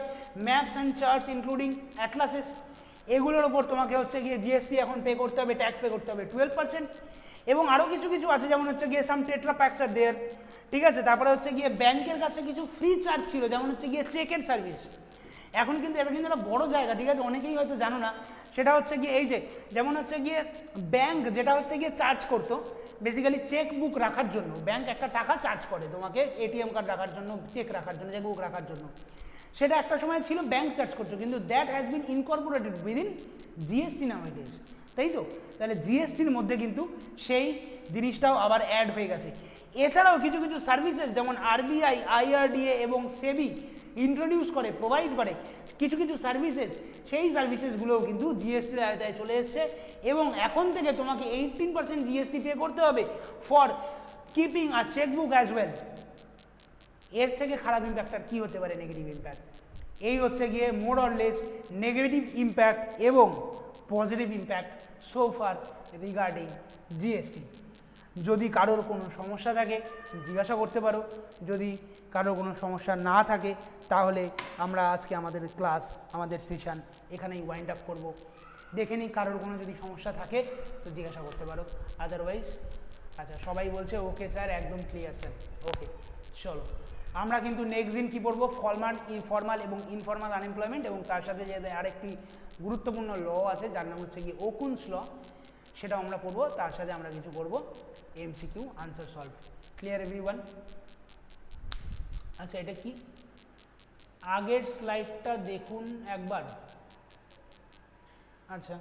maps and charts including atlases, এগুলোর ওপর তোমাকে হচ্ছে গিয়ে জিএসটি এখন পে করতে হবে, ট্যাক্স পে করতে হবে 12%। এবং আরও কিছু কিছু আছে যেমন হচ্ছে গিয়ে সাম টেট্রা প্যাক্স আর দেয়ার, ঠিক আছে? তারপরে হচ্ছে গিয়ে ব্যাংকের কাছে কিছু ফ্রি চার্জ ছিল, যেমন হচ্ছে গিয়ে চেকের সার্ভিস। এখন কিন্তু এটা কিন্তু একটা বড় জায়গা, ঠিক আছে? অনেকেই হয়তো জানো না, সেটা হচ্ছে গিয়ে এই যে যেমন হচ্ছে গিয়ে ব্যাংক যেটা হচ্ছে গিয়ে চার্জ করতো বেসিক্যালি চেক বুক রাখার জন্য, ব্যাংক একটা টাকা চার্জ করে তোমাকে এটিএম কার্ড রাখার জন্য, চেক রাখার জন্য, চেক বুক রাখার জন্য, সেটা একটা সময় ছিল ব্যাংক চার্জ করতো, কিন্তু that has been incorporated within GST nowadays, তাই তো? তাহলে জিএসটির মধ্যে কিন্তু সেই জিনিসটাও আবার অ্যাড হয়ে গেছে। এছাড়াও কিছু কিছু সার্ভিসেস যেমন আরবিআই, আইআরডিএ এবং সেবি ইন্ট্রোডিউস করে, প্রোভাইড করে কিছু কিছু সার্ভিসেস, সেই সার্ভিসেসগুলোও কিন্তু জিএসটির আওতায় চলে এসছে। এবং এখন থেকে তোমাকে 18% জিএসটি পে করতে হবে for keeping a chequebook as well. এর থেকে খারাপ ইম্প্যাক্ট আর কী হতে পারে? Negative impact. এই হচ্ছে গিয়ে more or less negative impact এবং positive impact so far regarding GST. যদি কারোর কোনো সমস্যা থাকে জিজ্ঞাসা করতে পারো, যদি কারোর কোনো সমস্যা না থাকে তাহলে আমরা আজকে আমাদের ক্লাস, আমাদের সেশন এখানেই ওয়াইন্ড আপ করবো। দেখে নিই কারোর কোনো যদি সমস্যা থাকে তো জিজ্ঞাসা করতে পারো, আদারওয়াইজ আচ্ছা সবাই বলছে ওকে স্যার, একদম ক্লিয়ার স্যার, ওকে। চলো আমরা কিন্তু নেক্সট দিন কী পড়বো, ফর্মাল এবং ইনফর্মাল আনএমপ্লয়মেন্ট, এবং তার সাথে যে আরেকটি গুরুত্বপূর্ণ ল আছে যার নাম হচ্ছে কি ওকুনস ল, সেটাও আমরা পড়বো। তার সাথে আমরা কিছু করব MCQ answer solve. Clear everyone? আচ্ছা এটা কি, আগের স্লাইডটা দেখুন একবার। আচ্ছা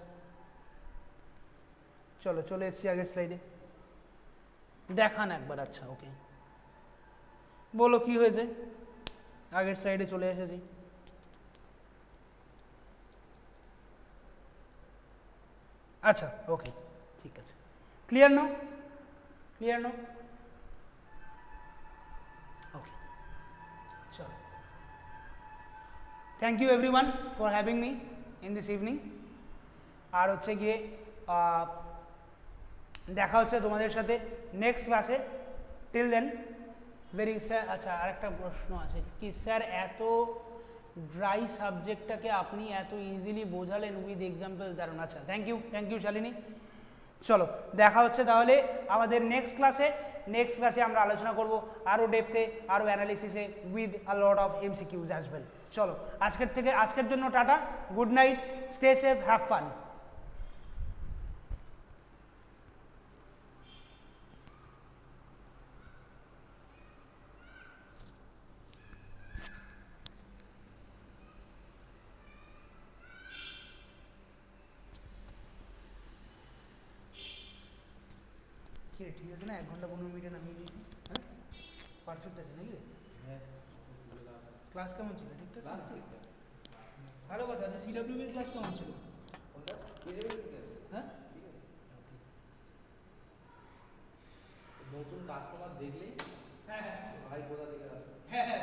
চলো চলে এসেছি আগের স্লাইডে, দেখান একবার। আচ্ছা ওকে, বলো কি হয়েছে, আগের স্লাইডে চলে এসেছি। আচ্ছা ওকে ঠিক আছে, clear now, clear now, okay চলো। Thank you everyone for having me in this evening. আর হচ্ছে গিয়ে দেখা হচ্ছে তোমাদের সাথে নেক্সট ক্লাসে। টিল দেন ভেরি স্যার, আচ্ছা আরেকটা প্রশ্ন আছে কি স্যার, এত ড্রাই সাবজেক্টটাকে আপনি এত ইজিলি বোঝালেন উইথ এক্সাম্পল, দারুণ। আচ্ছা থ্যাংক ইউ শালিনী। চলো দেখা হচ্ছে তাহলে আমাদের নেক্সট ক্লাসে। নেক্সট ক্লাসে আমরা আলোচনা করব আরও ডেপথে, আরও অ্যানালিসিসে with a lot of MCQs as well. চলো আজকের জন্য tata, good night, stay safe, have fun. কি রে, ঠিক আছে না? 1 ঘন্টা 15 মিনিটে নামিয়ে দিয়েছি, হ্যাঁ পারফেক্ট আছে নাকি রে? ক্লাস কেমন ছিল? ঠিকঠাক ছিল? ভালো কথা। আচ্ছা সিডব্লিউ এর ক্লাস কেমন ছিল? হ্যাঁ নতুন কাস্টমার দেখলেই হ্যাঁ ভাই কোথা থেকে আসবে। হ্যাঁ হ্যাঁ